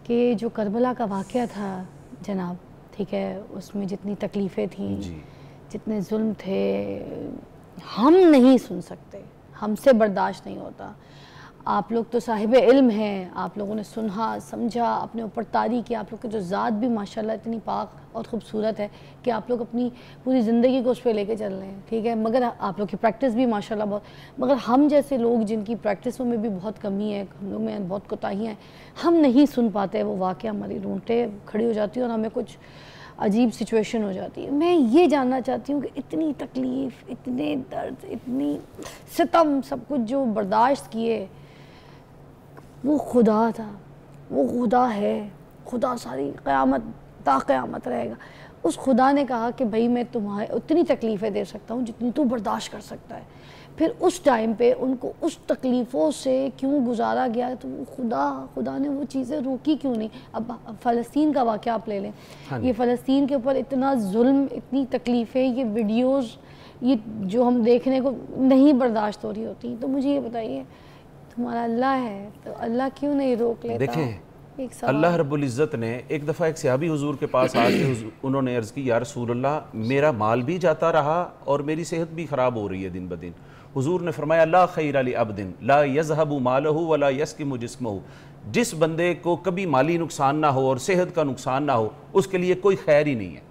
کہ جو کربلا کا واقعہ تھا جناب، ٹھیک ہے، اس میں جتنی تکلیفیں تھیں، جتنے ظلم تھے، ہم نہیں سن سکتے، ہم سے برداشت نہیں ہوتا. آپ لوگ تو صاحب علم ہیں، آپ لوگوں نے سنا سمجھا، اپنے اوپر طاری کیا. آپ لوگ کی جو ذات بھی ماشاءاللہ اتنی پاک اور خوبصورت ہے کہ آپ لوگ اپنی پوری زندگی کو اس پہ لے کے چل رہے ہیں، ٹھیک ہے. مگر آپ لوگ کی پریکٹس بھی ماشاءاللہ بہت، مگر ہم جیسے لوگ جن کی پریکٹسوں میں بھی بہت کمی ہے، ہم لوگ میں بہت کوتاہیاں ہیں، ہم نہیں سن پاتے وہ واقعہ. ہماری رونگٹیں کھڑی ہو جاتی ہیں اور ہمیں کچھ عجیب سچویشن ہو جاتی ہے. میں یہ جاننا چاہتی ہوں کہ اتنی تکلیف، اتنے درد، اتنی ستم، سب کچھ جو برداشت کیے، وہ خدا تھا، وہ خدا ہے، خدا ساری قیامت تا قیامت رہے گا. اس خدا نے کہا کہ بھائی میں تمہیں اتنی تکلیفیں دے سکتا ہوں جتنی تو برداشت کر سکتا ہے. پھر اس ٹائم پہ ان کو اس تکلیفوں سے کیوں گزارا گیا، تو خدا نے وہ چیزیں روکی کیوں نہیں. اب فلسطین کا واقعہ آپ لے لیں، یہ فلسطین کے اوپر اتنا ظلم، اتنی تکلیفیں، یہ ویڈیوز یہ جو ہم دیکھنے کو نہیں برداشت ہو رہی ہوتی. تو مجھے یہ بتائیے، تمہارا اللہ ہے تو اللہ کیوں نہیں روک لیتا؟ دیکھیں اللہ رب العزت نے ایک دفعہ ایک صحابی حضور کے پاس آ کے انہوں نے عرض کی، یا رسول اللہ میرا مال بھی جاتا رہا اور میری صحت بھی خراب ہو رہی ہے دن بدن. حضور نے فرمایا لا خیر لعبد لا یذهب مالہ ولا یسقم جسمہ. جس بندے کو کبھی مالی نقصان نہ ہو اور صحت کا نقصان نہ ہو، اس کے لیے کوئی خیر ہی نہیں ہے،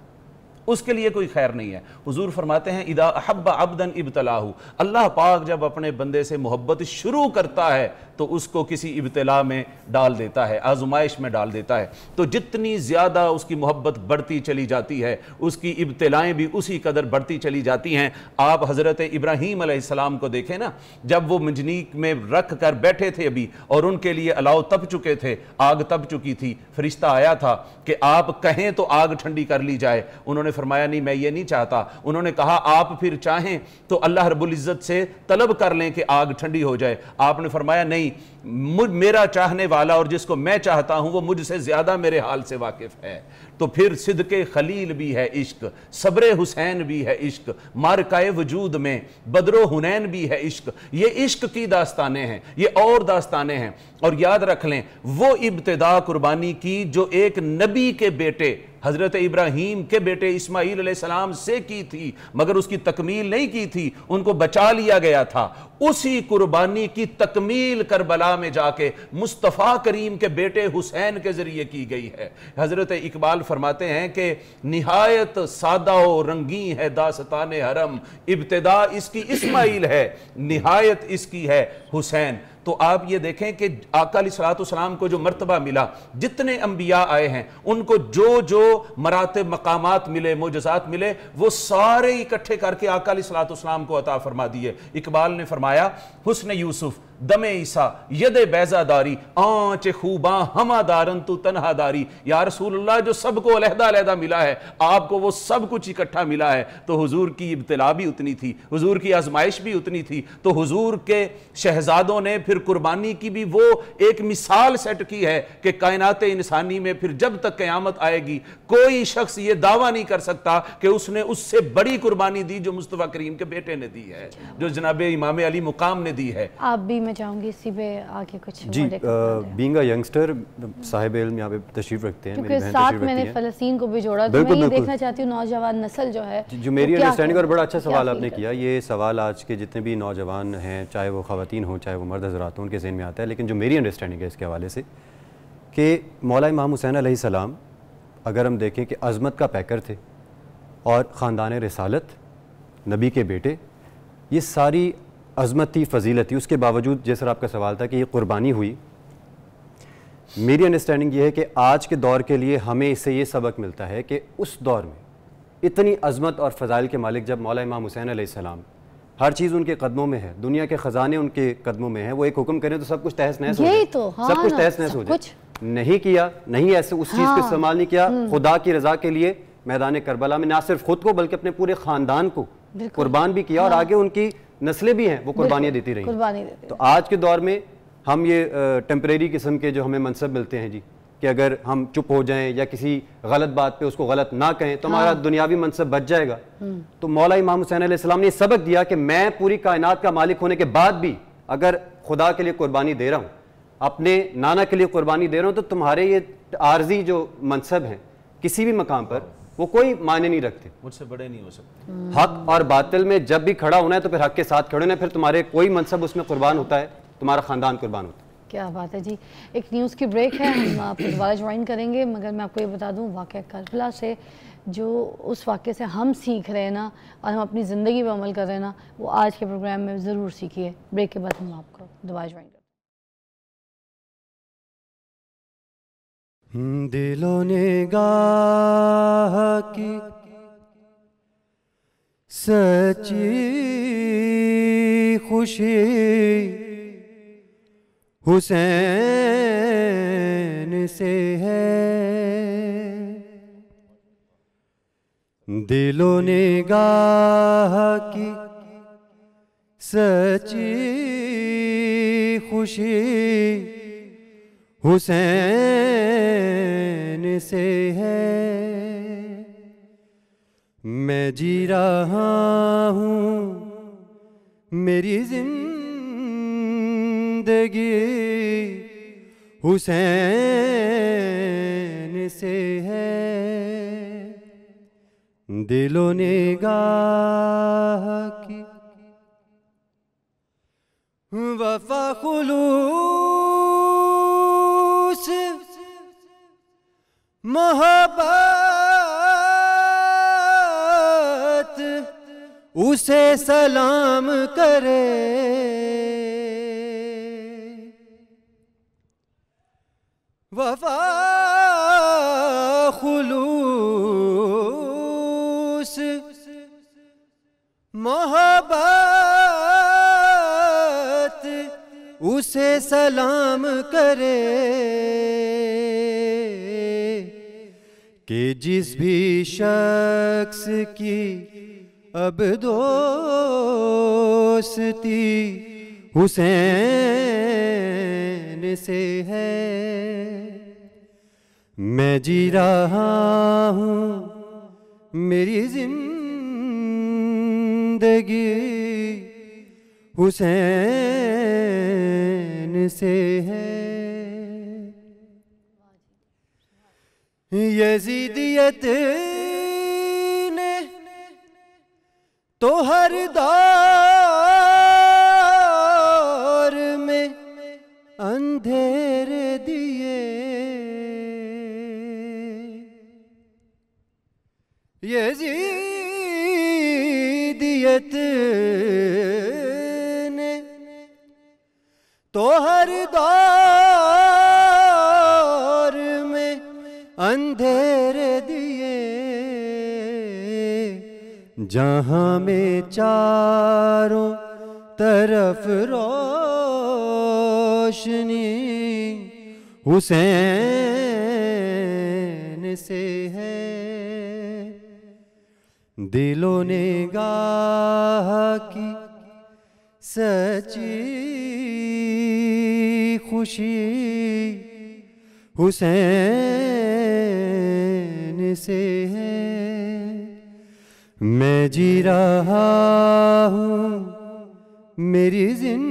اس کے لیے کوئی خیر نہیں ہے. حضور فرماتے ہیں اذا احب عبدا ابتلاہ، اللہ پاک جب اپنے بندے سے محبت شروع کرتا ہے تو اس کو کسی ابتلا میں ڈال دیتا ہے، آزمائش میں ڈال دیتا ہے. تو جتنی زیادہ اس کی محبت بڑھتی چلی جاتی ہے، اس کی ابتلائیں بھی اسی قدر بڑھتی چلی جاتی ہیں. آپ حضرت ابراہیم علیہ السلام کو دیکھیں نا، جب وہ منجنیق میں رکھ کر بیٹھے تھے ابھی اور ان کے لیے الاؤ تپ چکے تھے، آگ تپ چکی تھی، فرشتہ آیا تھا کہ آپ کہیں تو آگ ٹھنڈی کر لی جائے. انہوں نے فرمایا نہیں میں یہ نہیں چاہتا. انہوں نے کہا آپ پھر چاہیں تو اللہ رب العزت سے طلب کر لیں کہ آگ ٹھنڈی ہو جائے. آپ نے فرمایا نہیں، میرا چاہنے والا اور جس کو میں چاہتا ہوں وہ مجھ سے زیادہ میرے حال سے واقف ہے. تو پھر صدق خلیل بھی ہے عشق، صبر حسین بھی ہے عشق، مارکہ وجود میں بدر و حنین بھی ہے عشق. یہ عشق کی داستانیں ہیں، یہ اور داستانیں ہیں. اور یاد رکھ لیں وہ ابتدا قربانی کی جو ایک نبی کے بیٹے حضرت ابراہیم کے بیٹے اسماعیل علیہ السلام سے کی تھی، مگر اس کی تکمیل نہیں کی تھی، ان کو بچا لیا گیا تھا. اسی قربانی کی تکمیل کربلا میں جا کے مصطفیٰ کریم کے بیٹے حسین کے ذریعے کی گئی ہے. حضرت اقبال فرماتے ہیں کہ نہایت سادہ و رنگین ہے داستان حرم، ابتدا اس کی اسماعیل ہے، نہایت اس کی ہے حسین. تو آپ یہ دیکھیں کہ آقا علیہ السلام کو جو مرتبہ ملا، جتنے انبیاء آئے ہیں ان کو جو جو مراتب مقامات ملے، معجزات ملے، وہ سارے اکٹھے کر کے آقا علیہ السلام کو عطا فرما دیے. اقبال نے فرمایا حسن یوسف دم عیسیٰ ید بیضہ داری آنچ خوباں ہما دارن تو تنہا داری. یا رسول اللہ جو سب کو علیحدہ علیحدہ ملا ہے، آپ کو وہ سب کچھ اکٹھا ملا ہے. تو حضور کی ابتلا بھی اتنی تھی، حضور کی آزمائش بھی اتنی تھی. تو حضور کے شہزادوں نے پھر قربانی کی بھی وہ ایک مثال سیٹ کی ہے کہ کائنات انسانی میں پھر جب تک قیامت آئے گی کوئی شخص یہ دعویٰ نہیں کر سکتا کہ اس نے اس سے بڑی قربانی دی جو مصطفیٰ کریم کے بیٹے نے دی ہے، جو جناب امام علی مقام نے دی ہے. آپ بھی میں چاہوں گی اسی پہ آگے کچھ جی بینگ اے ینگسٹر صاحب علم یہاں پہ تشریف رکھتے ہیں، کیونکہ ساتھ میں نے فلسطین کو بھی جوڑا. تو میں یہ دیکھنا چاہتی ہوں نوجوان نسل جو ہے جو میری انڈرسٹینڈنگ، اور بڑا اچھا سوال آپ نے کیا. یہ سوال آج کے جتنے بھی نوجوان ہیں، چاہے وہ خواتین ہوں چاہے وہ مرد حضرات ہوں، ان کے ذہن میں آتا ہے. لیکن جو میری انڈرسٹینڈنگ ہے اس کے حوالے سے کہ مولا امام حسین علیہ السلام اگر ہم دیکھیں کہ عظمت کا پیکر تھے اور خاندان رسالت، نبی کے بیٹے، یہ ساری عظمت تھی، فضیلت تھی. اس کے باوجود جیسا آپ کا سوال تھا کہ یہ قربانی ہوئی، میری انڈرسٹینڈنگ یہ ہے کہ آج کے دور کے لیے ہمیں اس سے یہ سبق ملتا ہے کہ اس دور میں اتنی عظمت اور فضائل کے مالک جب مولا امام حسین علیہ السلام، ہر چیز ان کے قدموں میں ہے، دنیا کے خزانے ان کے قدموں میں ہیں، وہ ایک حکم کریں تو سب کچھ تہس نہس ہو جائے، سب کچھ تہس نہس ہو جائے. نہیں کیا، نہیں ایسے اس چیز کو استعمال نہیں کیا. خدا کی رضا کے لیے میدان کربلا میں نہ صرف خود کو بلکہ اپنے پورے خاندان کو قربان بھی کیا، اور آگے ان کی نسلیں بھی ہیں وہ قربانیاں دیتی رہی. تو آج کے دور میں ہم یہ ٹیمپریری قسم کے جو ہمیں منصب ملتے ہیں جی، کہ اگر ہم چپ ہو جائیں یا کسی غلط بات پہ اس کو غلط نہ کہیں تو ہمارا دنیاوی منصب بچ جائے گا. تو مولا امام حسین علیہ السلام نے یہ سبق دیا کہ میں پوری کائنات کا مالک ہونے کے بعد بھی اگر خدا کے لیے قربانی دے رہا ہوں، اپنے نانا کے لیے قربانی دے رہا ہوں، تو تمہارے یہ عارضی جو منصب ہیں کسی بھی مقام پر وہ کوئی معنی نہیں رکھتے. مجھ سے بڑے نہیں ہو سکتے. حق اور باطل میں جب بھی کھڑا ہونا ہے تو پھر حق کے ساتھ کھڑے ہونا ہے, پھر تمہارے کوئی منصب اس میں قربان ہوتا ہے, تمہارا خاندان قربان ہوتا ہے. کیا بات ہے جی. ایک نیوز کی بریک ہے, ہم آپ کو دوبارہ جوائن کریں گے, مگر میں آپ کو یہ بتا دوں واقعہ کربلا سے جو اس واقعے سے ہم سیکھ رہے ہیں نا اور ہم اپنی زندگی پہ عمل کر رہے ہیں نا, وہ آج کے پروگرام میں ضرور سیکھیے. بریک کے بعد ہم آپ کو دوبارہ جوائن کریں. دلوں نے گاہ کی سچی خوشی حسین سے ہے, دلوں نے گاہ کی سچی خوشی حسین سے ہے. میں جی رہا ہوں میری زندگی حسین سے ہے, دلوں نے گاہ کی وفا خلوص محبت اسے سلام کرے, وفا خلوص محبت اسے سلام کرے, کہ جس بھی شخص کی اب دوستی حسین سے ہے. میں جی رہا ہوں میری زندگی حسین سے ہے. یزیدیت نے تو ہر دور میں اندھیرے دیے, یزیدیت نے تو ہر دور میں اندھیرے دیے, جہاں میں چاروں طرف روشنی حسین سے ہے. دلوں نے گاہ کی سچی خوشی حسین سے ہے. میں جی رہا ہوں میری زندگی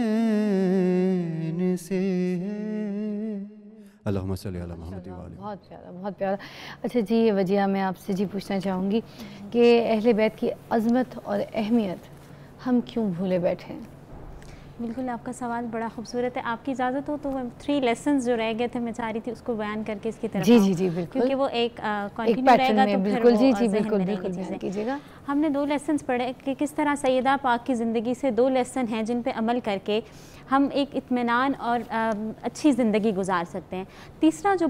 حسین سے ہے. اللہم صلی علی محمد و آلہ. بہت پیارا, بہت پیارا. اچھا جی وجیہ, میں آپ سے جی پوچھنا چاہوں گی کہ اہل بیت کی عظمت اور اہمیت ہم کیوں بھولے بیٹھے ہیں؟ بالکل آپ کا سوال بڑا خوبصورت ہے. آپ کی اجازت ہو تو وہ 3 لیسنز جو رہ گئے تھے میں چاہ رہی تھی اس کو بیان کر کے اس کی طرف جی جی جی بالکل, کیونکہ وہ ایک کنٹینیو رہے گا تو پھر وہ جی جی ذہن بالکل میں رہیں گی بالکل چیزیں. کیجیے گا. ہم نے 2 لیسنز پڑھے کہ کس طرح سیدہ پاک کی زندگی سے 2 لیسن ہیں جن پہ عمل کر کے ہم ایک اطمینان اور اچھی زندگی گزار سکتے ہیں. تیسرا جو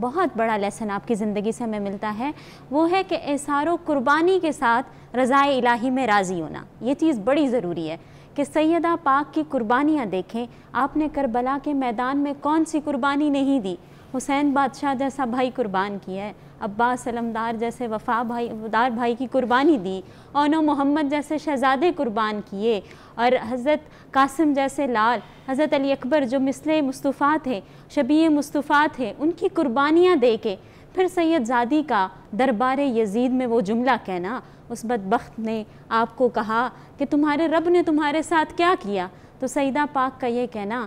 بہت بڑا لیسن آپ کی زندگی سے ہمیں ملتا ہے وہ ہے کہ احسار و قربانی کے ساتھ رضائے الہی میں راضی ہونا. یہ چیز بڑی ضروری ہے کہ سیدہ پاک کی قربانیاں دیکھیں. آپ نے کربلا کے میدان میں کون سی قربانی نہیں دی؟ حسین بادشاہ جیسا بھائی قربان کیا ہے, عباس علمدار جیسے وفادار بھائی کی قربانی دی, اونو محمد جیسے شہزادے قربان کیے, اور حضرت قاسم جیسے لال, حضرت علی اکبر جو مثل مصطفیٰ تھے, شبیہ مصطفیٰ تھے, ان کی قربانیاں دے کے پھر سید زادی کا دربار یزید میں وہ جملہ کہنا, اس بدبخت نے آپ کو کہا کہ تمہارے رب نے تمہارے ساتھ کیا کیا, تو سیدہ پاک کا یہ کہنا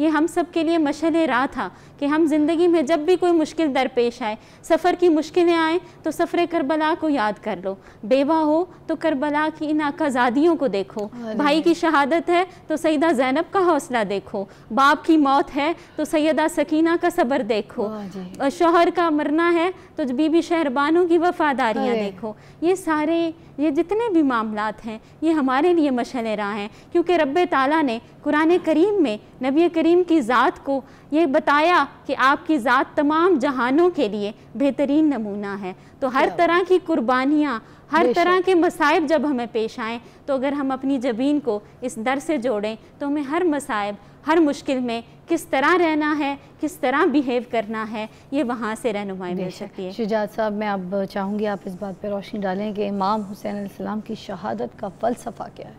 یہ ہم سب کے لیے مشعل راہ تھا کہ ہم زندگی میں جب بھی کوئی مشکل درپیش آئے، سفر کی مشکلیں آئیں تو سفر کربلا کو یاد کر لو، بیوہ ہو تو کربلا کی ان آقازادیوں کو دیکھو، بھائی کی شہادت ہے تو سیدہ زینب کا حوصلہ دیکھو، باپ کی موت ہے تو سیدہ سکینہ کا صبر دیکھو، شوہر کا مرنا ہے تو بی بی شہربانوں کی وفاداریاں دیکھو۔ یہ جتنے بھی معاملات ہیں یہ ہمارے لیے مشعل راہ ہیں، کیونکہ رب تعالیٰ نے قرآن کریم میں نبی کریم کی ذات کو یہ بتایا کہ آپ کی ذات تمام جہانوں کے لیے بہترین نمونہ ہے۔ تو ہر طرح کی قربانیاں، ہر طرح کے مصائب جب ہمیں پیش آئیں تو اگر ہم اپنی جبین کو اس در سے جوڑیں تو ہمیں ہر مصائب، ہر مشکل میں کس طرح رہنا ہے، کس طرح بیہیو کرنا ہے، یہ وہاں سے رہنمائی مل سکتی ہے۔ شجاعت صاحب، میں اب چاہوں گی آپ اس بات پہ روشنی ڈالیں کہ امام حسین علیہ السلام کی شہادت کا فلسفہ کیا ہے؟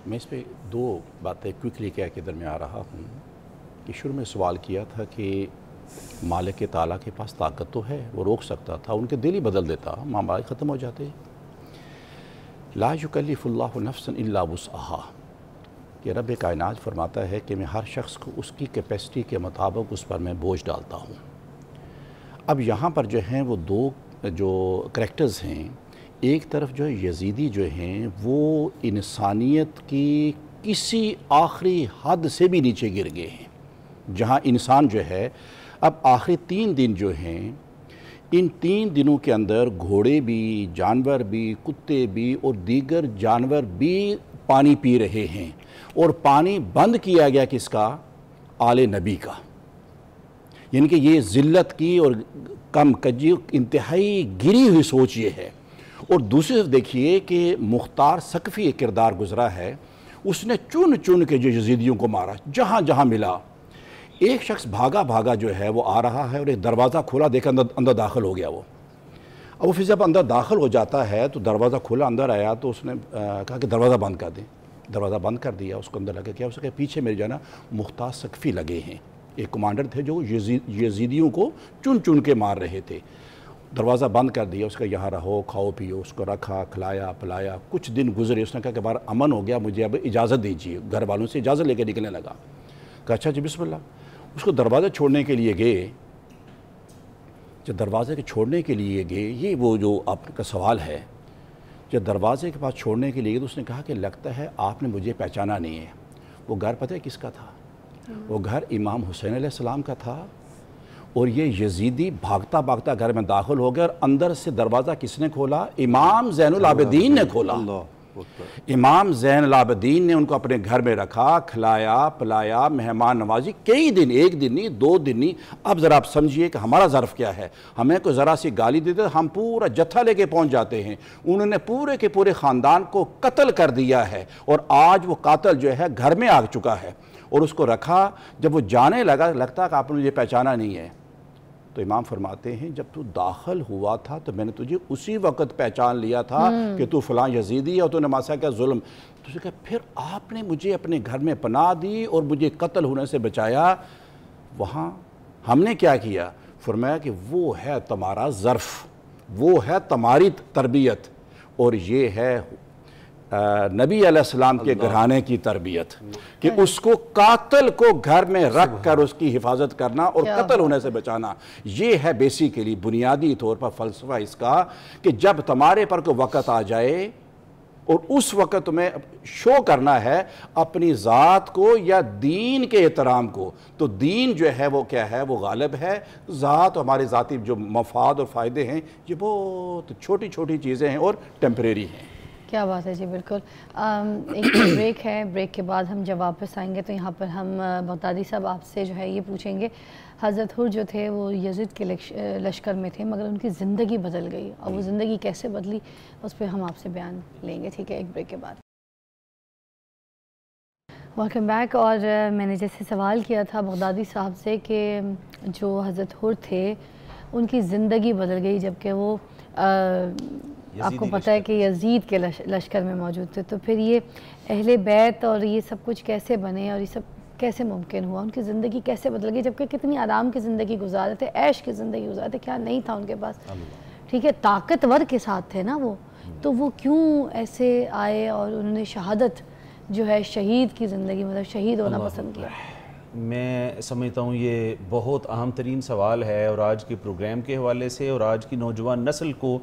میں اس پہ دو باتیں کوئکلی کہہ کے درمیان آ رہا ہوں کہ شروع میں سوال کیا تھا کہ مالک تعالیٰ کے پاس طاقت تو ہے، وہ روک سکتا تھا، ان کے دل ہی بدل دیتا، معاملات ختم ہو جاتے۔ لا یکلف اللہ نفسا الا وسعہا، کہ رب کائنات فرماتا ہے کہ میں ہر شخص کو اس کی کیپیسٹی کے مطابق اس پر میں بوجھ ڈالتا ہوں۔ اب یہاں پر جو ہیں وہ دو جو کریکٹرز ہیں، ایک طرف جو ہے یزیدی جو ہیں وہ انسانیت کی کسی آخری حد سے بھی نیچے گر گئے ہیں، جہاں انسان جو ہے اب آخری 3 دن جو ہیں، ان 3 دنوں کے اندر گھوڑے بھی، جانور بھی، کتے بھی اور دیگر جانور بھی پانی پی رہے ہیں، اور پانی بند کیا گیا کس کا؟ آل نبی کا۔ یعنی کہ یہ ذلت کی اور کم کجی انتہائی گری ہوئی سوچ یہ ہے۔ اور دوسری طرف دیکھیے کہ مختار ثقفی ایک کردار گزرا ہے، اس نے چن کے جو یزیدیوں کو مارا جہاں جہاں ملا۔ ایک شخص بھاگا جو ہے وہ آ رہا ہے اور ایک دروازہ کھولا، دیکھا اندر داخل ہو گیا وہ۔ اب وہ پھر جب اندر داخل ہو جاتا ہے تو دروازہ کھولا، اندر آیا تو اس نے کہا کہ دروازہ بند کر دیں، دروازہ بند کر دیا، اس کو اندر لگا کیا، اس کے پیچھے میرے جو ہے نا مختار ثقفی لگے ہیں، ایک کمانڈر تھے جو یزیدیوں کو چن کے مار رہے تھے۔ دروازہ بند کر دیا، اس کا یہاں رہو، کھاؤ پیو، اس کو رکھا، کھلایا پلایا، کچھ دن گزرے، اس نے کہا کہ بار امن ہو گیا، مجھے اب اجازت دیجیے، گھر والوں سے اجازت لے کے نکلنے لگا۔ کہا اچھا جی بسم اللہ۔ اس کو دروازہ چھوڑنے کے لیے گئے، جب دروازے کے چھوڑنے کے لیے گئے، یہ وہ جو آپ کا سوال ہے، جب دروازے کے پاس چھوڑنے کے لیے گئے تو اس نے کہا کہ لگتا ہے آپ نے مجھے پہچانا نہیں ہے۔ وہ گھر پتہ ہے کس کا تھا؟ وہ گھر امام حسین علیہ السلام کا تھا، اور یہ یزیدی بھاگتا گھر میں داخل ہو گیا، اور اندر سے دروازہ کس نے کھولا؟ امام زین العابدین نے کھولا۔ امام زین العابدین نے ان کو اپنے گھر میں رکھا، کھلایا پلایا، مہمان نوازی، کئی دن، 1 دن نہیں، 2 دن نہیں۔ اب ذرا آپ سمجھیے کہ ہمارا ظرف کیا ہے، ہمیں کوئی ذرا سی گالی دیتے ہم پورا جتھا لے کے پہنچ جاتے ہیں۔ انہوں نے پورے کے پورے خاندان کو قتل کر دیا ہے، اور آج وہ قاتل جو ہے گھر میں آ چکا ہے، اور اس کو رکھا۔ جب وہ جانے لگا، لگتا کہ آپ نے مجھے پہچانا نہیں ہے، تو امام فرماتے ہیں جب تو داخل ہوا تھا تو میں نے تجھے اسی وقت پہچان لیا تھا کہ تو فلاں یزیدی ہے اور تو نے ماسا کیا ظلم۔ تو اسے کہا پھر آپ نے مجھے اپنے گھر میں پناہ دی اور مجھے قتل ہونے سے بچایا، وہاں ہم نے کیا کیا؟ فرمایا کہ وہ ہے تمہارا ظرف، وہ ہے تمہاری تربیت، اور یہ ہے نبی علیہ السلام کے گھرانے کی تربیت، کہ اس کو قاتل کو گھر میں رکھ کر اس کی حفاظت کرنا اور قتل ہونے سے بچانا۔ یہ ہے بیسیکلی بنیادی طور پر فلسفہ اس کا، کہ جب تمہارے پر کوئی وقت آ جائے اور اس وقت تمہیں شو کرنا ہے اپنی ذات کو یا دین کے احترام کو، تو دین جو ہے وہ کیا ہے؟ وہ غالب ہے۔ ذات ہمارے ذاتی جو مفاد اور فائدے ہیں یہ بہت چھوٹی چھوٹی چیزیں ہیں اور ٹیمپریری ہیں۔ کیا بات ہے جی، بالکل۔ ایک بریک ہے، بریک کے بعد ہم جب واپس آئیں گے تو یہاں پر ہم بغدادی صاحب آپ سے جو ہے یہ پوچھیں گے، حضرت حر جو تھے وہ یزید کے لشکر میں تھے مگر ان کی زندگی بدل گئی، اور وہ زندگی کیسے بدلی اس پہ ہم آپ سے بیان لیں گے، ٹھیک ہے؟ ایک بریک کے بعد ویلکم بیک۔ اور میں نے جیسے سوال کیا تھا بغدادی صاحب سے کہ جو حضرت حر تھے ان کی زندگی بدل گئی جبکہ وہ آپ کو پتہ ہے کہ یزید کے لشکر میں موجود تھے، تو پھر یہ اہل بیت اور یہ سب کچھ کیسے بنے اور یہ سب کیسے ممکن ہوا؟ ان کی زندگی کیسے بدل گئی جبکہ کتنی آرام کی زندگی گزارے تھے، عیش کی زندگی گزارے تھے، کیا نہیں تھا ان کے پاس؟ ٹھیک ہے، طاقتور کے ساتھ تھے نا وہ، تو وہ کیوں ایسے آئے اور انہوں نے شہادت جو ہے شہید کی زندگی مطلب شہید ہونا پسند کیا؟ میں سمجھتا ہوں یہ بہت اہم ترین سوال ہے، اور آج کے پروگرام کے حوالے سے اور آج کی نوجوان نسل کو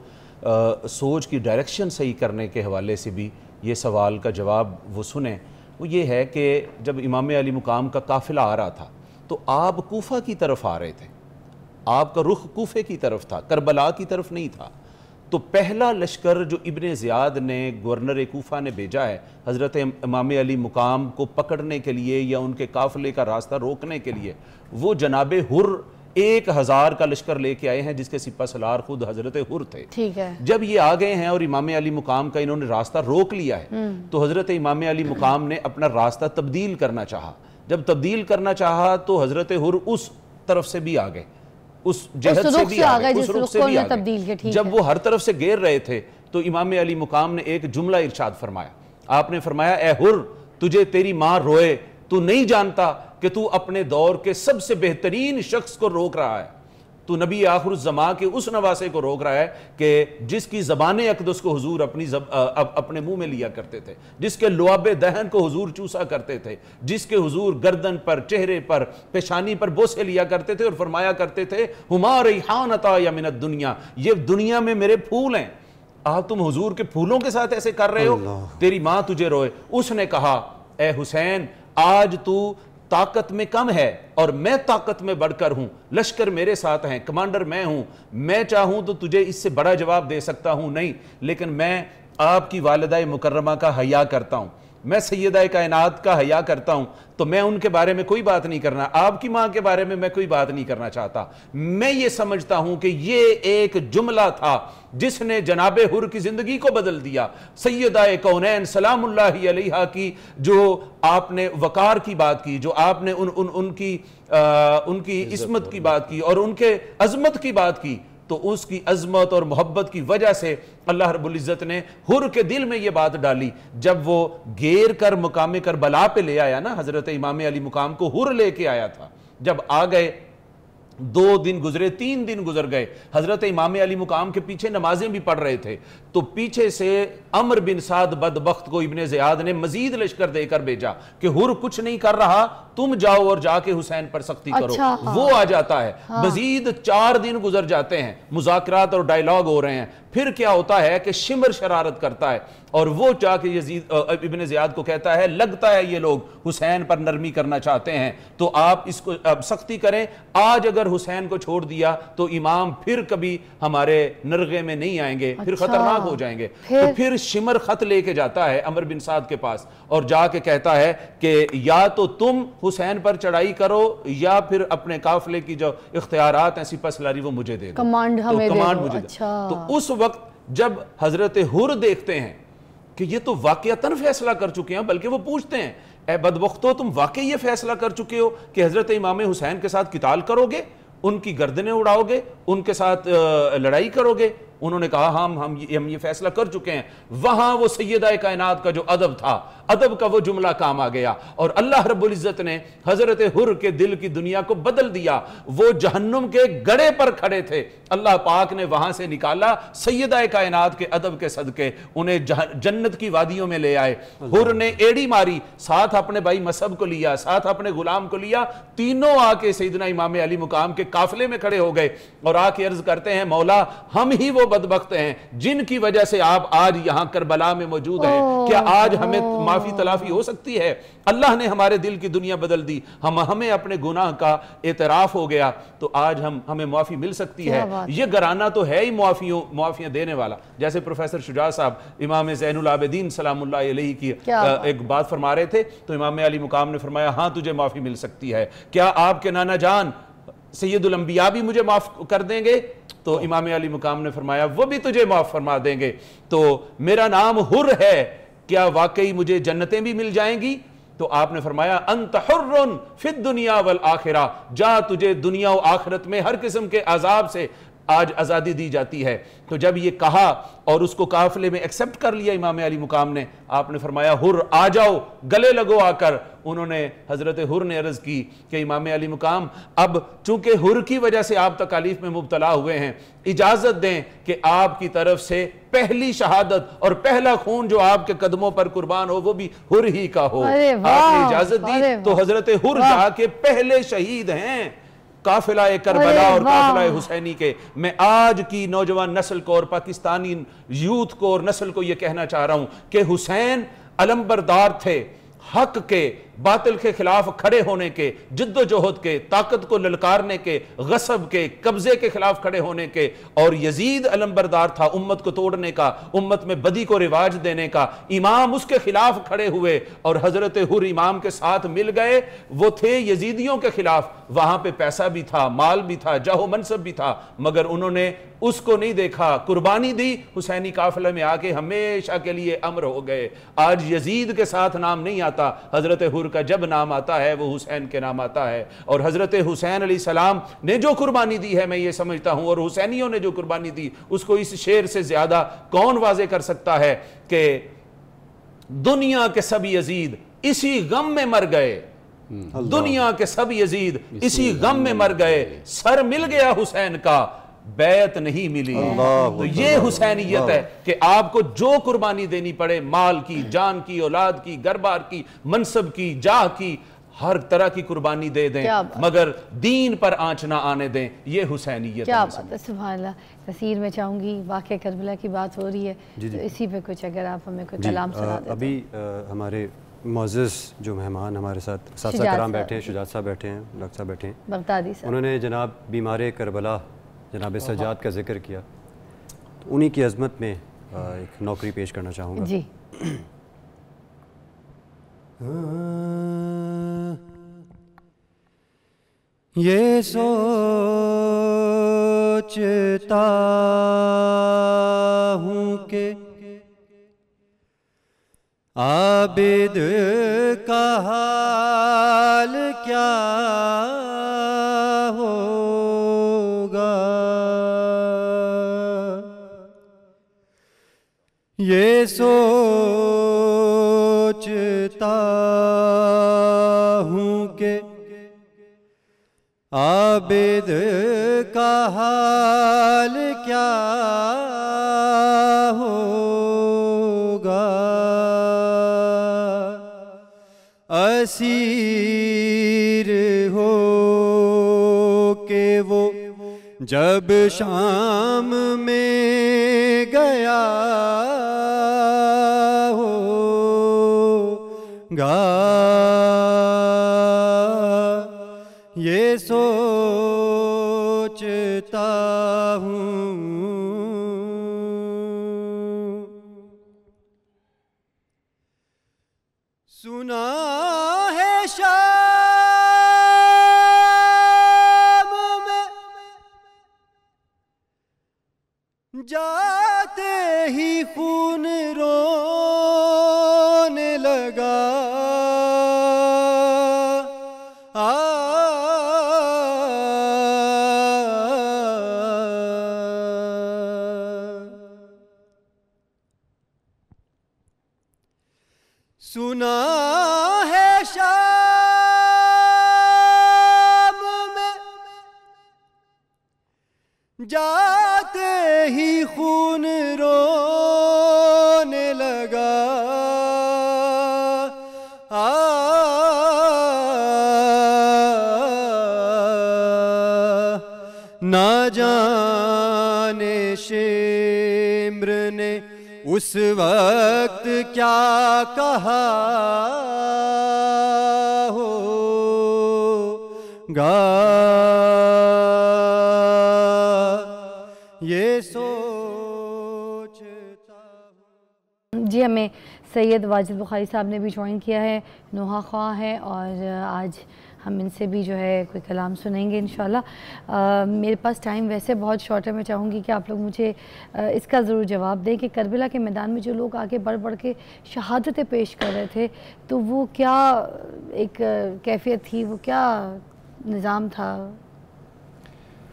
سوچ کی ڈائریکشن صحیح کرنے کے حوالے سے بھی یہ سوال کا جواب وہ سنیں۔ وہ یہ ہے کہ جب امام علی مقام کا قافلہ آ رہا تھا تو آپ کوفہ کی طرف آ رہے تھے، آپ کا رخ کوفے کی طرف تھا، کربلا کی طرف نہیں تھا۔ تو پہلا لشکر جو ابن زیاد نے گورنر کوفہ نے بھیجا ہے حضرت امام علی مقام کو پکڑنے کے لیے یا ان کے قافلے کا راستہ روکنے کے لیے، وہ جناب حر 1000 کا لشکر لے کے آئے ہیں، جس کے سپہ سالار خود حضرت حر تھے۔ ٹھیک ہے، جب یہ آ گئے ہیں اور امام علی مقام کا انہوں نے راستہ روک لیا ہے تو حضرت امام علی مقام نے اپنا راستہ تبدیل کرنا چاہا۔ جب تبدیل کرنا چاہا تو حضرت حر اس طرف سے بھی آ گئے، اس جہت سے بھی آ گئے، اس رخ سے بھی آ گئے۔ جب وہ ہر طرف سے گھیر رہے تھے تو امام علی مقام نے ایک جملہ ارشاد فرمایا۔ آپ نے فرمایا، اے حر، تجھے تیری ماں روئے، تو نہیں جانتا کہ تو اپنے دور کے سب سے بہترین شخص کو روک رہا ہے، تو نبی آخر الزمان کے اس نواسے کو روک رہا ہے کہ جس کی زبان اقدس کو حضور اپنے منہ میں لیا کرتے تھے، جس کے لعاب دہن کو حضور چوسا کرتے تھے، جس کے حضور گردن پر، چہرے پر، پیشانی پر بوسے لیا کرتے تھے اور فرمایا کرتے تھے ہما ریحانتا یا من الدنیا، یہ دنیا میں میرے پھول ہیں، آپ تم حضور کے پھولوں کے ساتھ ایسے کر رہے ہو، تیری ماں تجھے روئے۔ اس نے کہا، اے حسین، آج تو طاقت میں کم ہے اور میں طاقت میں بڑھ کر ہوں، لشکر میرے ساتھ ہیں، کمانڈر میں ہوں، میں چاہوں تو تجھے اس سے بڑا جواب دے سکتا ہوں نہیں، لیکن میں آپ کی والدہ مکرمہ کا حیا کرتا ہوں، میں سیدہ کائنات کا حیا کرتا ہوں، تو میں ان کے بارے میں کوئی بات نہیں کرنا، آپ کی ماں کے بارے میں میں کوئی بات نہیں کرنا چاہتا۔ میں یہ سمجھتا ہوں کہ یہ ایک جملہ تھا جس نے جناب حر کی زندگی کو بدل دیا۔ سیدہ کونین سلام اللہ علیہا کی جو آپ نے وقار کی بات کی، جو آپ نے ان کی عصمت کی بات کی اور ان کے عظمت کی بات کی، تو اس کی عظمت اور محبت کی وجہ سے اللہ رب العزت نے حر کے دل میں یہ بات ڈالی۔ جب وہ گھیر کر مقام کربلا پہ لے آیا نا، حضرت امام علی مقام کو حر لے کے آیا تھا، جب آ گئے 2 دن گزرے، 3 دن گزر گئے، حضرت امام علی مقام کے پیچھے نمازیں بھی پڑھ رہے تھے، تو پیچھے سے عمر بن سعد بدبخت کو ابن زیاد نے مزید لشکر دے کر بھیجا کہ حر کچھ نہیں کر رہا، تم جاؤ اور جا کے حسین پر سختی کرو۔ وہ آ جاتا ہے، مزید 4 دن گزر جاتے ہیں، مذاکرات اور ڈائیلاگ ہو رہے ہیں، پھر کیا ہوتا ہے کہ شمر شرارت کرتا ہے اور وہ جا کے یزید ابن زیاد کو کہتا ہے، لگتا ہے یہ لوگ حسین پر نرمی کرنا چاہتے ہیں، تو آپ اس کو سختی کریں، آج اگر حسین کو چھوڑ دیا تو امام پھر کبھی ہمارے نرغے میں نہیں آئیں گے، پھر خطرناک ہو جائیں گے۔ تو پھر شمر خط لے کے جاتا ہے عمر بن سعد کے پاس اور جا کے کہتا ہے کہ یا تو تم حسین پر چڑھائی کرو یا پھر اپنے قافلے کی جو اختیارات ہیں سپہ سالاری وہ مجھے دے دو، کمانڈ ہمیں دے دو۔ تو اس وقت جب حضرت حر دیکھتے ہیں کہ یہ تو واقعتاً فیصلہ کر چکے ہیں، بلکہ وہ پوچھتے ہیں، اے بدبختو، تم واقعی یہ فیصلہ کر چکے ہو کہ حضرت امام حسین کے ساتھ قتال کرو گے، ان کی گردنیں اڑاؤ گے، ان کے ساتھ لڑائی کرو گے؟ انہوں نے کہا ہم یہ فیصلہ کر چکے ہیں۔ وہاں وہ سیدہ کائنات کا جو ادب تھا، ادب کا وہ جملہ کام آ گیا اور اللہ رب العزت نے حضرت حر کے دل کی دنیا کو بدل دیا۔ وہ جہنم کے گڑھے پر کھڑے تھے، اللہ پاک نے وہاں سے نکالا، سیدہ کائنات کے ادب کے صدقے انہیں جنت کی وادیوں میں لے آئے۔ حر نے ایڑی ماری، ساتھ اپنے بھائی مصعب کو لیا، ساتھ اپنے غلام کو لیا، تینوں آ کے سیدنا امام علی مقام کے قافلے میں کھڑے ہو گئے اور آ کے عرض کرتے ہیں، مولا ہم ہی وہ بدبخت ہیں جن کی وجہ سے آپ آج یہاں کربلا میں موجود ہیں، کیا آج ہمیں معافی تلافی ہو سکتی ہے؟ اللہ نے ہمارے دل کی دنیا بدل دی، ہمیں اپنے گناہ کا اعتراف ہو گیا، تو آج ہمیں معافی مل سکتی ہے۔ یہ گھرانہ تو ہے ہی معافیاں دینے والا، جیسے پروفیسر شجاع صاحب امام زین العابدین سلام اللہ علیہ کی ایک بات فرما رہے تھے، تو امام علی مقام نے فرمایا ہاں تجھے معافی مل سکتی ہے، کیا آپ کے نانا جان سید الانبیاء بھی مجھے معاف کر دیں گے؟ تو امام علی مقام نے فرمایا وہ بھی تجھے معاف فرما دیں گے۔ تو میرا نام حر ہے، کیا واقعی مجھے جنتیں بھی مل جائیں گی؟ تو آپ نے فرمایا انت حر فی الدنیا والآخرہ، جا تجھے دنیا و آخرت میں ہر قسم کے عذاب سے آج آزادی دی جاتی ہے۔ تو جب یہ کہا اور اس کو قافلے میں ایکسپٹ کر لیا امام علی مقام نے، آپ نے فرمایا حر آ جاؤ، گلے لگو آ کر۔ انہوں نے حضرت حر نے عرض کی کہ امام علی مقام اب چونکہ حر کی وجہ سے آپ تکالیف میں مبتلا ہوئے ہیں، اجازت دیں کہ آپ کی طرف سے پہلی شہادت اور پہلا خون جو آپ کے قدموں پر قربان ہو وہ بھی حر ہی کا ہو۔ آپ نے اجازت دی تو حضرت حر جا کے پہلے شہید ہیں قافلہ کربلا اور قافلہ حسینی کے۔ میں آج کی نوجوان نسل کو اور پاکستانی یوتھ کو اور نسل کو یہ کہنا چاہ رہا ہوں کہ حسین علمبردار تھے، حق کے، باطل کے خلاف کھڑے ہونے کے، جد و جہد کے، طاقت کو للکارنے کے، غصب کے، قبضے کے خلاف کھڑے ہونے کے۔ اور یزید علمبردار تھا امت کو توڑنے کا، امت میں بدی کو رواج دینے کا۔ امام اس کے خلاف کھڑے ہوئے اور حضرت حر امام کے ساتھ مل گئے۔ وہ تھے یزیدیوں کے خلاف، وہاں پہ پیسہ بھی تھا، مال بھی تھا، جاہ و منصب بھی تھا، مگر انہوں نے اس کو نہیں دیکھا، قربانی دی، حسینی قافلے میں آ کے ہمیشہ کے لیے امر ہو گئے۔ آج یزید کے ساتھ نام نہیں آتا، حضرت حر کا جب نام آتا ہے وہ حسین کے نام آتا ہے۔ اور حضرت حسین علیہ السلام نے جو قربانی دی ہے میں یہ سمجھتا ہوں، اور حسینیوں نے جو قربانی دی اس کو اس شعر سے زیادہ کون واضح کر سکتا ہے کہ دنیا کے سب یزید اسی غم میں مر گئے، دنیا کے سب یزید اسی غم میں مر گئے، سر مل گیا حسین کا بیعت نہیں ملی۔ تو یہ حسینیت ہے کہ آپ کو جو قربانی دینی پڑے، مال کی، جان کی، اولاد کی، گھر بار کی، منصب کی، جاہ کی، ہر طرح کی قربانی دے دیں مگر دین پر آنچ نہ آنے دیں۔ یہ حسینیت ہے۔ کیا بات ہے، سبحان اللہ۔ تفسیر میں چاہوں گی، واقعہ کربلا کی بات ہو رہی ہے تو اسی پہ کچھ اگر آپ ہمیں کوئی کلام سنا دیتے۔ ابھی ہمارے معزز جو مہمان ہمارے ساتھ اساتذہ کرام بیٹھے ہیں، شجاعت صاحب بیٹھے ہیں، ڈاکٹر صاحب بیٹھے ہیں، بغدادی صاحب، انہوں نے جناب بیمار کربلا جناب سجاد کا ذکر کیا، تو انہی کی عظمت میں ایک نوکری پیش کرنا چاہوں گا۔ جی یہ سوچتا ہوں کہ عابد کا حال کیا ہوگا، یہ سوچتا ہوں کہ عابد کا حال کیا ہوگا، اسیر ہو کہ وہ جب شام میں گیا ہوگا، یہ سوچتا ہوں۔ سنا ہے شام میں جاتے ہی خون رونے لگا، سنا ہے شام میں جاتے ہی خون رونے لگا، نہ جانے شمر نے اس وقت کیا کہا ہوگا، یہ سوچتا ہوں۔ جی ہمیں سید واجد بخاری صاحب نے بھی جوائن کیا ہے، نوحہ خواہ ہے، اور آج ہم ان سے بھی جو ہے کوئی کلام سنیں گے انشاءاللہ۔ میرے پاس ٹائم ویسے بہت شارٹ ہے، میں چاہوں گی کہ آپ لوگ مجھے اس کا ضرور جواب دیں کہ کربلا کے میدان میں جو لوگ آگے بڑھ بڑھ کے شہادتیں پیش کر رہے تھے تو وہ کیا ایک کیفیت تھی، وہ کیا نظام تھا؟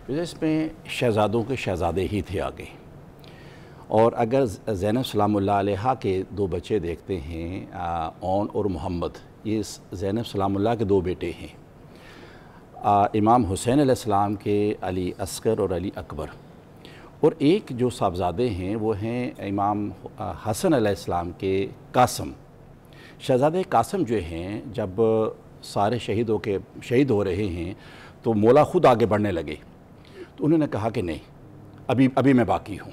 اس میں شہزادوں کے شہزادے ہی تھے آگے، اور اگر زینب سلام اللہ علیہا کے 2 بچے دیکھتے ہیں اون اور محمد، یہ زینب سلام اللہ کے 2 بیٹے ہیں، امام حسین علیہ السلام کے علی اصغر اور علی اکبر، اور ایک جو صاحبزادے ہیں وہ ہیں امام حسن علیہ السلام کے قاسم۔ شہزادے قاسم جو ہیں جب سارے شہید ہو رہے ہیں تو مولا خود آگے بڑھنے لگے، تو انہوں نے کہا کہ نہیں، ابھی میں باقی ہوں،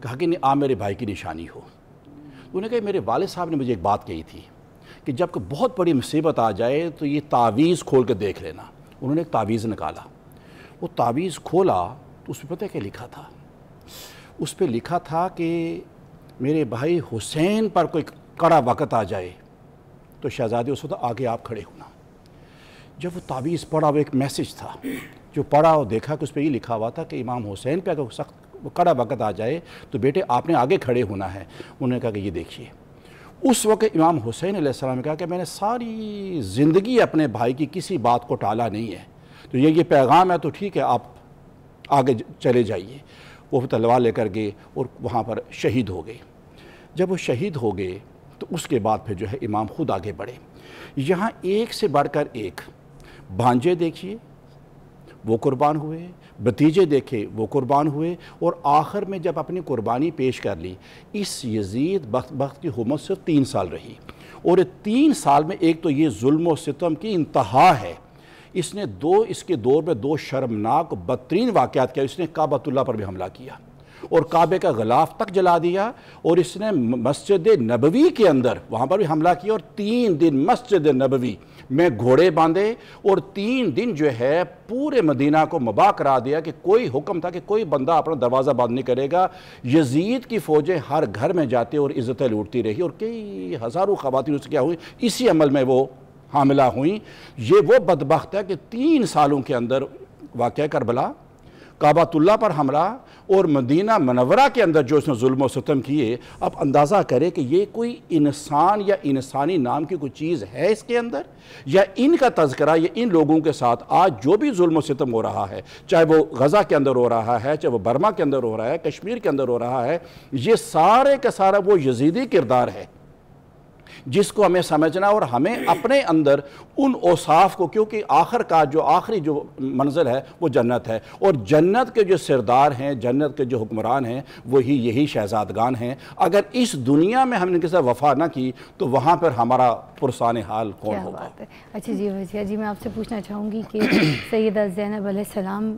کہا کہ نہیں آپ میرے بھائی کی نشانی ہو۔ انہوں نے کہا میرے والد صاحب نے مجھے ایک بات کہی تھی کہ جب کوئی بہت بڑی مصیبت آ جائے تو یہ تعویذ کھول کے دیکھ لینا۔ انہوں نے ایک تعویذ نکالا، وہ تعویذ کھولا تو اس پہ پتہ کیا لکھا تھا؟ اس پہ لکھا تھا کہ میرے بھائی حسین پر کوئی کڑا وقت آ جائے تو شہزادے اس وقت آگے آپ کھڑے ہونا۔ جب وہ تعویذ پڑھا، وہ ایک میسج تھا جو پڑھا اور دیکھا کہ اس پہ یہ لکھا ہوا تھا کہ امام حسین پہ اگر سخت کڑا وقت آ جائے تو بیٹے آپ نے آگے کھڑے ہونا ہے۔ انہوں نے کہا کہ یہ دیکھیے، اس وقت امام حسین علیہ السلام نے کہا کہ میں نے ساری زندگی اپنے بھائی کی کسی بات کو ٹالا نہیں ہے، تو یہ پیغام ہے تو ٹھیک ہے آپ آگے چلے جائیے۔ وہ تلوار لے کر گئے اور وہاں پر شہید ہو گئے۔ جب وہ شہید ہو گئے تو اس کے بعد پھر جو ہے امام خود آگے بڑھے۔ یہاں ایک سے بڑھ کر ایک بھانجے دیکھیے وہ قربان ہوئے، بھتیجے دیکھے وہ قربان ہوئے، اور آخر میں جب اپنی قربانی پیش کر لی، اس یزید بخت کی حکومت سے 3 سال رہی، اور 3 سال میں ایک تو یہ ظلم و ستم کی انتہا ہے۔ اس نے اس کے دور میں 2 شرمناک بدترین واقعات کیا۔ اس نے کعبۃ اللہ پر بھی حملہ کیا اور کعبے کا غلاف تک جلا دیا، اور اس نے مسجد نبوی کے اندر وہاں پر بھی حملہ کیا، اور 3 دن مسجد نبوی میں گھوڑے باندھے، اور 3 دن جو ہے پورے مدینہ کو مباح کرا دیا کہ کوئی حکم تھا کہ کوئی بندہ اپنا دروازہ بند نہیں کرے گا۔ یزید کی فوجیں ہر گھر میں جاتے اور عزتیں لوٹتی رہی، اور کئی ہزاروں خواتین اس کیا ہوئی، اسی عمل میں وہ حاملہ ہوئیں۔ یہ وہ بدبخت ہے کہ 3 سالوں کے اندر واقعہ کربلا، کعبۃ اللہ پر حملہ، اور مدینہ منورہ کے اندر جو اس نے ظلم و ستم کیے۔ اب اندازہ کرے کہ یہ کوئی انسان یا انسانی نام کی کوئی چیز ہے اس کے اندر، یا ان کا تذکرہ یا ان لوگوں کے ساتھ آج جو بھی ظلم و ستم ہو رہا ہے، چاہے وہ غزہ کے اندر ہو رہا ہے، چاہے وہ برما کے اندر ہو رہا ہے، کشمیر کے اندر ہو رہا ہے، یہ سارے کا سارا وہ یزیدی کردار ہے جس کو ہمیں سمجھنا، اور ہمیں اپنے اندر ان اوصاف کو، کیونکہ آخری جو منزل ہے وہ جنت ہے، اور جنت کے جو سردار ہیں، جنت کے جو حکمران ہیں، وہی یہی شہزادگان ہیں۔ اگر اس دنیا میں ہم نے ان کے ساتھ وفا نہ کی تو وہاں پر ہمارا پرسان حال کون ہوگا؟ اچھا جی وزیر جی، میں آپ سے پوچھنا چاہوں گی کہ سیدہ زینب علیہ السلام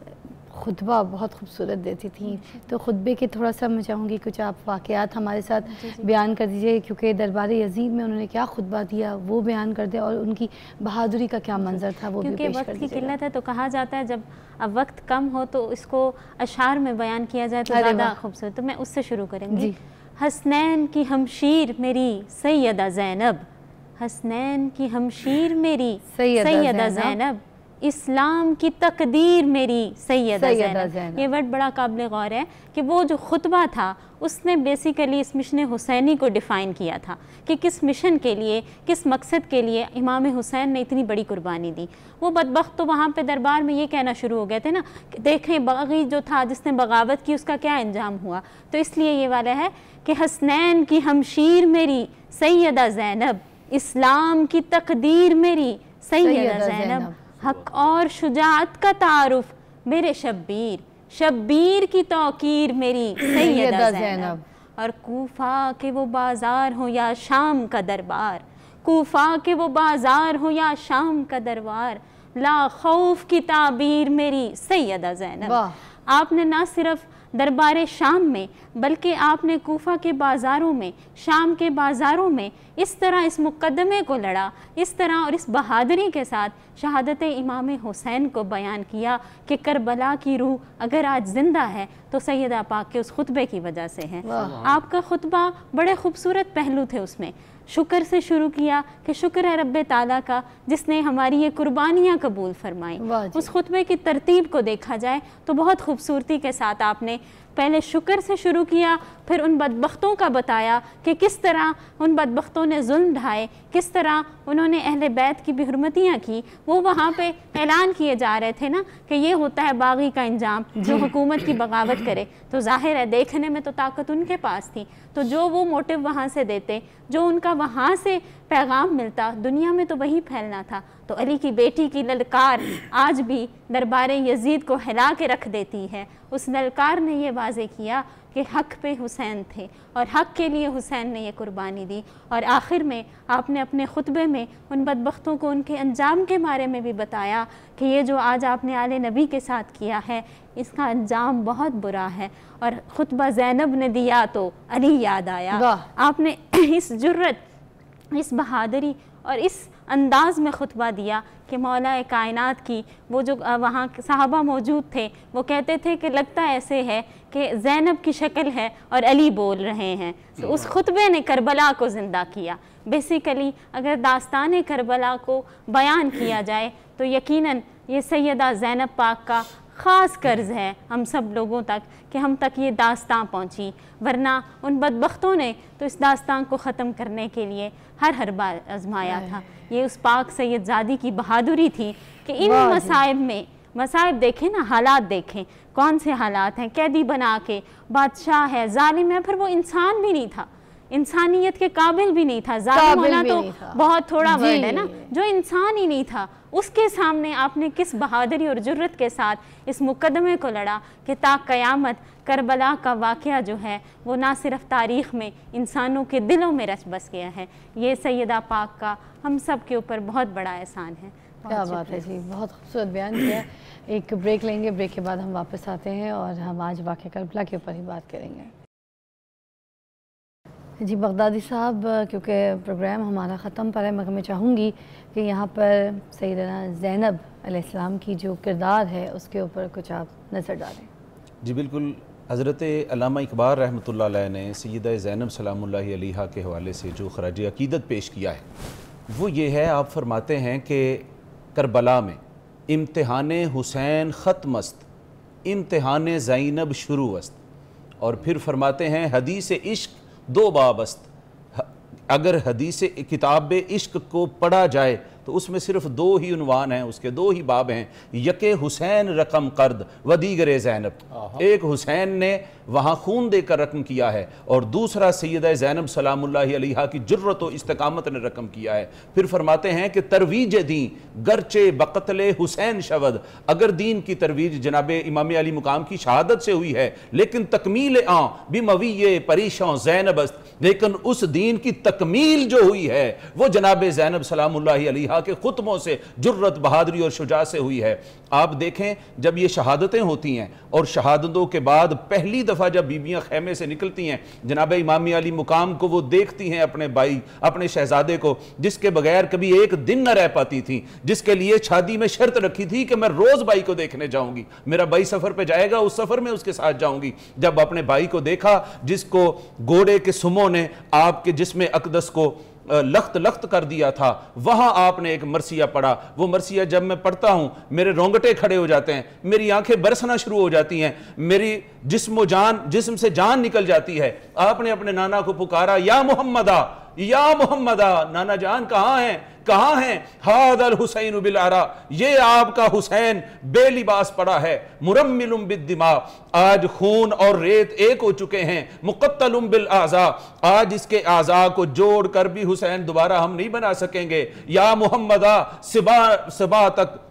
خطبہ بہت خوبصورت دیتی تھیں، تو خطبے کے تھوڑا سا میں چاہوں گی کچھ آپ واقعات ہمارے ساتھ بیان کر دیجئے، کیونکہ دربار یزید میں انہوں نے کیا خطبہ دیا وہ بیان کر دیں، اور ان کی بہادری کا کیا منظر تھا وہ بھی پیش کر دیجئے۔ کیونکہ وقت کی قلت ہے تو کہا جاتا ہے جب اب وقت کم ہو تو اس کو اشعار میں بیان کیا جائے تو زیادہ خوبصورت، تو میں اس سے شروع کریں گی۔ حسنین کی ہمشیر میری سیدہ زینب، حسنین کی ہمشیر میری سیدہ زینب، اسلام کی تقدیر میری سیدہ زینب۔ یہ ورڈ بڑا قابل غور ہے کہ وہ جو خطبہ تھا اس نے بیسیکلی اس مشن حسینی کو ڈیفائن کیا تھا کہ کس مشن کے لیے، کس مقصد کے لیے امام حسین نے اتنی بڑی قربانی دی۔ وہ بدبخت تو وہاں پہ دربار میں یہ کہنا شروع ہو گئے تھے نا کہ دیکھیں باغی جو تھا جس نے بغاوت کی اس کا کیا انجام ہوا، تو اس لیے یہ والا ہے کہ حسنین کی ہمشیر میری سیدہ زینب، اسلام کی تقدیر میری سیدہ زینب، حق اور شجاعت کا تعارف میرے شبیر، شبیر کی توقیر میری سیدہ زینب، اور کوفہ کے وہ بازار ہوں یا شام کا دربار، کوفہ کے وہ بازار ہوں یا شام کا دربار، لا خوف کی تعبیر میری سیدہ زینب۔ آپ نے نہ صرف دربار شام میں بلکہ آپ نے کوفہ کے بازاروں میں، شام کے بازاروں میں اس طرح اس مقدمے کو لڑا، اس طرح اور اس بہادری کے ساتھ شہادت امام حسین کو بیان کیا کہ کربلا کی روح اگر آج زندہ ہے تو سیدہ پاک کے اس خطبے کی وجہ سے ہے۔ آپ کا خطبہ بڑے خوبصورت پہلو تھے، اس میں شکر سے شروع کیا کہ شکر ہے رب تعالیٰ کا جس نے ہماری یہ قربانیاں قبول فرمائیں۔ اس خطبے کی ترتیب کو دیکھا جائے تو بہت خوبصورتی کے ساتھ آپ نے پہلے شکر سے شروع کیا، پھر ان بدبختوں کا بتایا کہ کس طرح ان بدبختوں نے ظلم ڈھائے، کس طرح انہوں نے اہل بیت کی بھی حرمتیاں کی۔ وہ وہاں پہ اعلان کیے جا رہے تھے نا کہ یہ ہوتا ہے باغی کا انجام، جو حکومت کی بغاوت کرے۔ تو ظاہر ہے دیکھنے میں تو طاقت ان کے پاس تھی، تو جو وہ موٹو وہاں سے دیتے، جو ان کا وہاں سے پیغام ملتا، دنیا میں تو وہی پھیلنا تھا۔ تو علی کی بیٹی کی للکار آج بھی دربار یزید کو ہلا کے رکھ دیتی ہے۔ اس للکار نے یہ واضح کیا کہ حق پہ حسین تھے اور حق کے لیے حسین نے یہ قربانی دی۔ اور آخر میں آپ نے اپنے خطبے میں ان بدبختوں کو ان کے انجام کے بارے میں بھی بتایا کہ یہ جو آج آپ نے آل نبی کے ساتھ کیا ہے اس کا انجام بہت برا ہے۔ اور خطبہ زینب نے دیا تو علی یاد آیا۔ آپ نے اس جرت، اس بہادری اور اس انداز میں خطبہ دیا کہ مولا کائنات کی وہ جو وہاں صحابہ موجود تھے وہ کہتے تھے کہ لگتا ایسے ہے کہ زینب کی شکل ہے اور علی بول رہے ہیں۔ تو اس خطبے نے کربلا کو زندہ کیا۔ بیسیکلی اگر داستان کربلا کو بیان کیا جائے تو یقیناً یہ سیدہ زینب پاک کا خاص قرض ہے ہم سب لوگوں تک کہ ہم تک یہ داستان پہنچی، ورنہ ان بدبختوں نے تو اس داستان کو ختم کرنے کے لیے ہر بار آزمایا تھا۔ یہ اس پاک سید زادی کی بہادری تھی کہ ان مصائب میں، مصائب دیکھیں نا، حالات دیکھیں کون سے حالات ہیں، قیدی بنا کے، بادشاہ ہے، ظالم ہے، پھر وہ انسان بھی نہیں تھا، انسانیت کے قابل بھی نہیں تھا۔ ظالم ہونا تو بہت تھوڑا ورڈ ہے نا، جو انسان ہی نہیں تھا اس کے سامنے آپ نے کس بہادری اور جرت کے ساتھ اس مقدمے کو لڑا کہ تا قیامت کربلا کا واقعہ جو ہے وہ نہ صرف تاریخ میں انسانوں کے دلوں میں رچ بس گیا ہے، یہ سیدہ پاک کا ہم سب کے اوپر بہت بڑا احسان ہے۔ کیا بات ہے جی، بہت خوبصورت بیان کیا۔ ایک بریک لیں گے، بریک کے بعد ہم واپس آتے ہیں اور ہم آج واقعہ کربلا کے اوپر ہی بات کریں گے۔ جی بغدادی صاحب، کیونکہ پروگرام ہمارا ختم پر ہے، مگر میں چاہوں گی کہ یہاں پر سیدنا زینب علیہ السلام کی جو کردار ہے اس کے اوپر کچھ آپ نظر ڈالیں۔ جی بالکل، حضرت علامہ اقبال رحمۃ اللہ علیہ نے سیدہ زینب سلام اللہ علیہا کے حوالے سے جو خراج عقیدت پیش کیا ہے وہ یہ ہے، آپ فرماتے ہیں کہ کربلا میں امتحان حسین ختم است، امتحان زینب شروع است، اور پھر فرماتے ہیں حدیث عشق دو باب است۔ اگر حدیث کتاب عشق کو پڑھا جائے تو اس میں صرف دو ہی عنوان ہیں، اس کے دو ہی باب ہیں، یک حسین رقم قرد و دیگر زینب۔ ایک حسین نے وہاں خون دے کر رقم کیا ہے اور دوسرا سیدہ زینب سلام اللہ علیہا کی جرت و استقامت نے رقم کیا ہے۔ پھر فرماتے ہیں کہ ترویج دین گرچہ بقتل حسین شود، اگر دین کی ترویج جناب امام علی مقام کی شہادت سے ہوئی ہے لیکن تکمیل آن بموی پریشان زینب است، لیکن اس دین کی تکمیل جو ہوئی ہے وہ جناب زینب سلام اللہ علیہا کے خطبوں سے، جرت، بہادری اور شجاعت سے ہوئی ہے۔ آپ دیکھیں جب یہ شہادتیں ہوتی ہیں اور شہادتوں کے بعد پہلی دفعہ جب بیویاں خیمے سے نکلتی ہیں، جناب امام علی مقام کو وہ دیکھتی ہیں، اپنے بھائی، اپنے شہزادے کو جس کے بغیر کبھی ایک دن نہ رہ پاتی تھی، جس کے لیے شادی میں شرط رکھی تھی کہ میں روز بھائی کو دیکھنے جاؤں گی، میرا بھائی سفر پہ جائے گا اس سفر میں اس کے ساتھ جاؤں گی۔ جب اپنے بھائی کو دیکھا جس کو گھوڑے کے سموں نے آپ کے جسم اقدس کو لخت لخت کر دیا تھا، وہاں آپ نے ایک مرثیہ پڑھا۔ وہ مرثیہ جب میں پڑھتا ہوں میرے رونگٹے کھڑے ہو جاتے ہیں، میری آنکھیں برسنا شروع ہو جاتی ہیں، میری جسم سے جان نکل جاتی ہے۔ آپ نے اپنے نانا کو پکارا، یا محمدہ، یا محمدہ، نانا جان کہاں ہیں؟ کہاں ہیں؟ ھذا الحسین بالعراء، یہ آپ کا حسین بے لباس پڑا ہے، مرمل بالدماء، آج خون اور ریت ایک ہو چکے ہیں، مقتل بالاعضاء، آج اس کے اعضاء کو جوڑ کر بھی حسین دوبارہ ہم نہیں بنا سکیں گے۔ یا محمدہ، صبا تک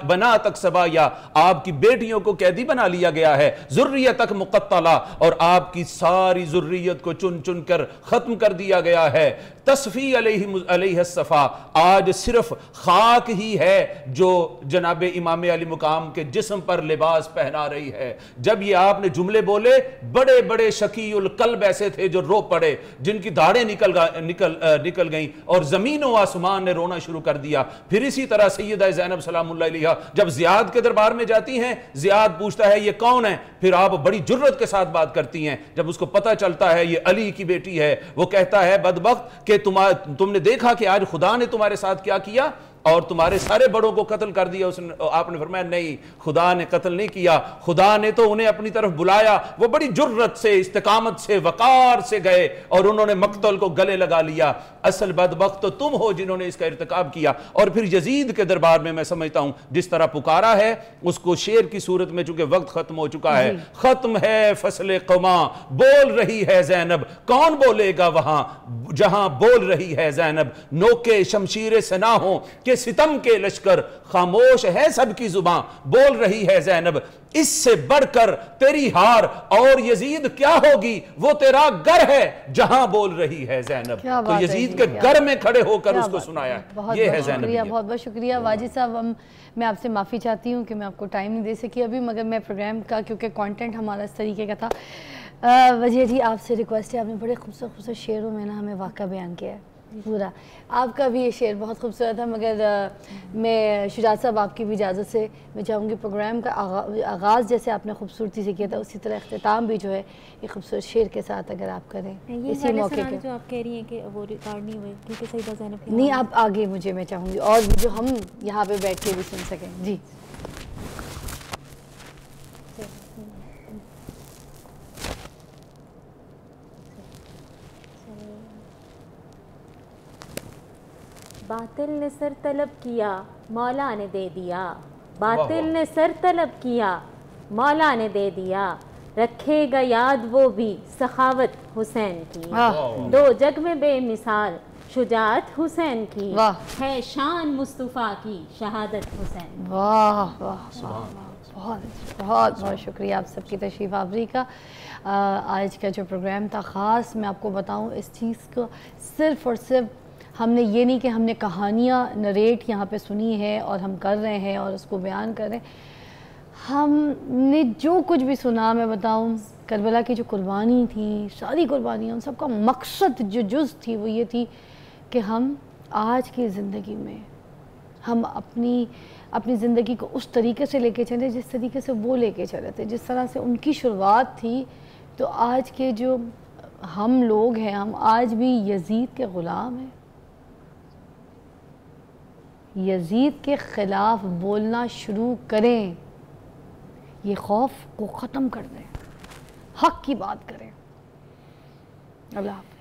بنا تک سبا، یا آپ کی بیٹیوں کو قیدی بنا لیا گیا ہے، ذریت تک مقتلہ، اور آپ کی ساری ذریت کو چن چن کر ختم کر دیا گیا ہے۔ تصفی علیہ الصفا، آج صرف خاک ہی ہے جو جناب امام علی مقام کے جسم پر لباس پہنا رہی ہے۔ جب یہ آپ نے جملے بولے، بڑے بڑے شقی القلب ایسے تھے جو رو پڑے، جن کی داڑھیں نکل گئیں اور زمین و آسمان نے رونا شروع کر دیا۔ پھر اسی طرح سیدہ زینب سلام اللہ علیہا جب زیاد کے دربار میں جاتی ہیں، زیاد پوچھتا ہے یہ کون ہے، پھر آپ بڑی جرت کے ساتھ بات کرتی ہیں۔ جب اس کو پتہ چلتا ہے یہ علی کی بیٹی ہے، وہ کہتا ہے بدبخت کہ تم نے دیکھا کہ آج خدا نے تمہارے ساتھ کیا کیا؟ اور تمہارے سارے بڑوں کو قتل کر دیا. آپ نے فرمایا نہیں, خدا نے قتل نہیں کیا, خدا نے تو انہیں اپنی طرف بلایا. وہ بڑی جرت سے, استقامت سے, وقار سے گئے اور انہوں نے مقتل کو گلے لگا لیا. اصل بدبخت تو تم ہو جنہوں نے اس کا ارتکاب کیا. اور پھر یزید کے دربار میں سمجھتا ہوں جس طرح پکارا ہے اس کو شعر کی صورت میں, چونکہ وقت ختم ہو چکا ہے. ختم ہے فصل قماں, بول رہی ہے زینب, کون بولے گا وہاں جہاں بول رہی ہے زینب. نوکے شمشیر سے نہ ہوں کہ ستم کے لشکر, خاموش ہے سب کی زباں, بول رہی ہے زینب. اس سے بڑھ کر تیری ہار اور یزید کیا ہوگی, وہ تیرا گر ہے جہاں بول رہی ہے زینب. تو یزید کے گر میں کھڑے ہو کر اس کو سنایا. یہ ہے زینب. بہت بہت شکریہ واجد صاحب. میں آپ سے معافی چاہتی ہوں کہ میں آپ کو ٹائم نہیں دے سکی ابھی, مگر میں پروگرام کا کیونکہ کانٹینٹ ہمارا اس طریقے کا تھا. وجیہ جی آپ سے ریکویسٹ ہے, آپ نے بڑے خوبصورت خوبصورت شعروں میں نا ہمیں واقعہ بیان کیا ہے پورا. آپ کا بھی یہ شعر بہت خوبصورت ہے, مگر میں شجاعت صاحب آپ کی بھی اجازت سے میں چاہوں گی پروگرام کا آغاز جیسے آپ نے خوبصورتی سے کیا تھا اسی طرح اختتام بھی جو ہے یہ خوبصورت شعر کے ساتھ اگر آپ کریں اسی موقع پہ. جو آپ کہہ رہی ہیں کہ وہ ریکارڈ نہیں ہوئے کیونکہ سیدہ زینب کی نہیں, آپ آگے مجھے میں چاہوں گی اور جو ہم یہاں پہ بیٹھ کے بھی سن سکیں. جی باطل نے سر طلب کیا مولا نے دے دیا, باطل نے سر طلب کیا مولا نے دے دیا, رکھے گا یاد وہ بھی سخاوت حسین کی, دو جگ میں بے مثال شجاعت حسین کی, ہے شان مصطفیٰ کی شہادت حسین. واہ واہ بہت بہت بہت شکریہ آپ سب کی تشریف آوری کا. آج کا جو پروگرام تھا خاص, میں آپ کو بتاؤں اس چیز کو صرف اور صرف ہم نے یہ نہیں کہ ہم نے کہانیاں نریٹ یہاں پہ سنی ہے اور ہم کر رہے ہیں اور اس کو بیان کر رہے ہیں, ہم نے جو کچھ بھی سنا, میں بتاؤں کربلا کی جو قربانی تھی, ساری قربانیاں, ان سب کا مقصد جو جز تھی وہ یہ تھی کہ ہم آج کی زندگی میں ہم اپنی زندگی کو اس طریقے سے لے کے چلے جس طریقے سے وہ لے کے چلے تھے, جس طرح سے ان کی شروعات تھی. تو آج کے جو ہم لوگ ہیں, ہم آج بھی یزید کے غلام ہیں. یزید کے خلاف بولنا شروع کریں, یہ خوف کو ختم کر دیں, حق کی بات کریں. اللہ حافظ.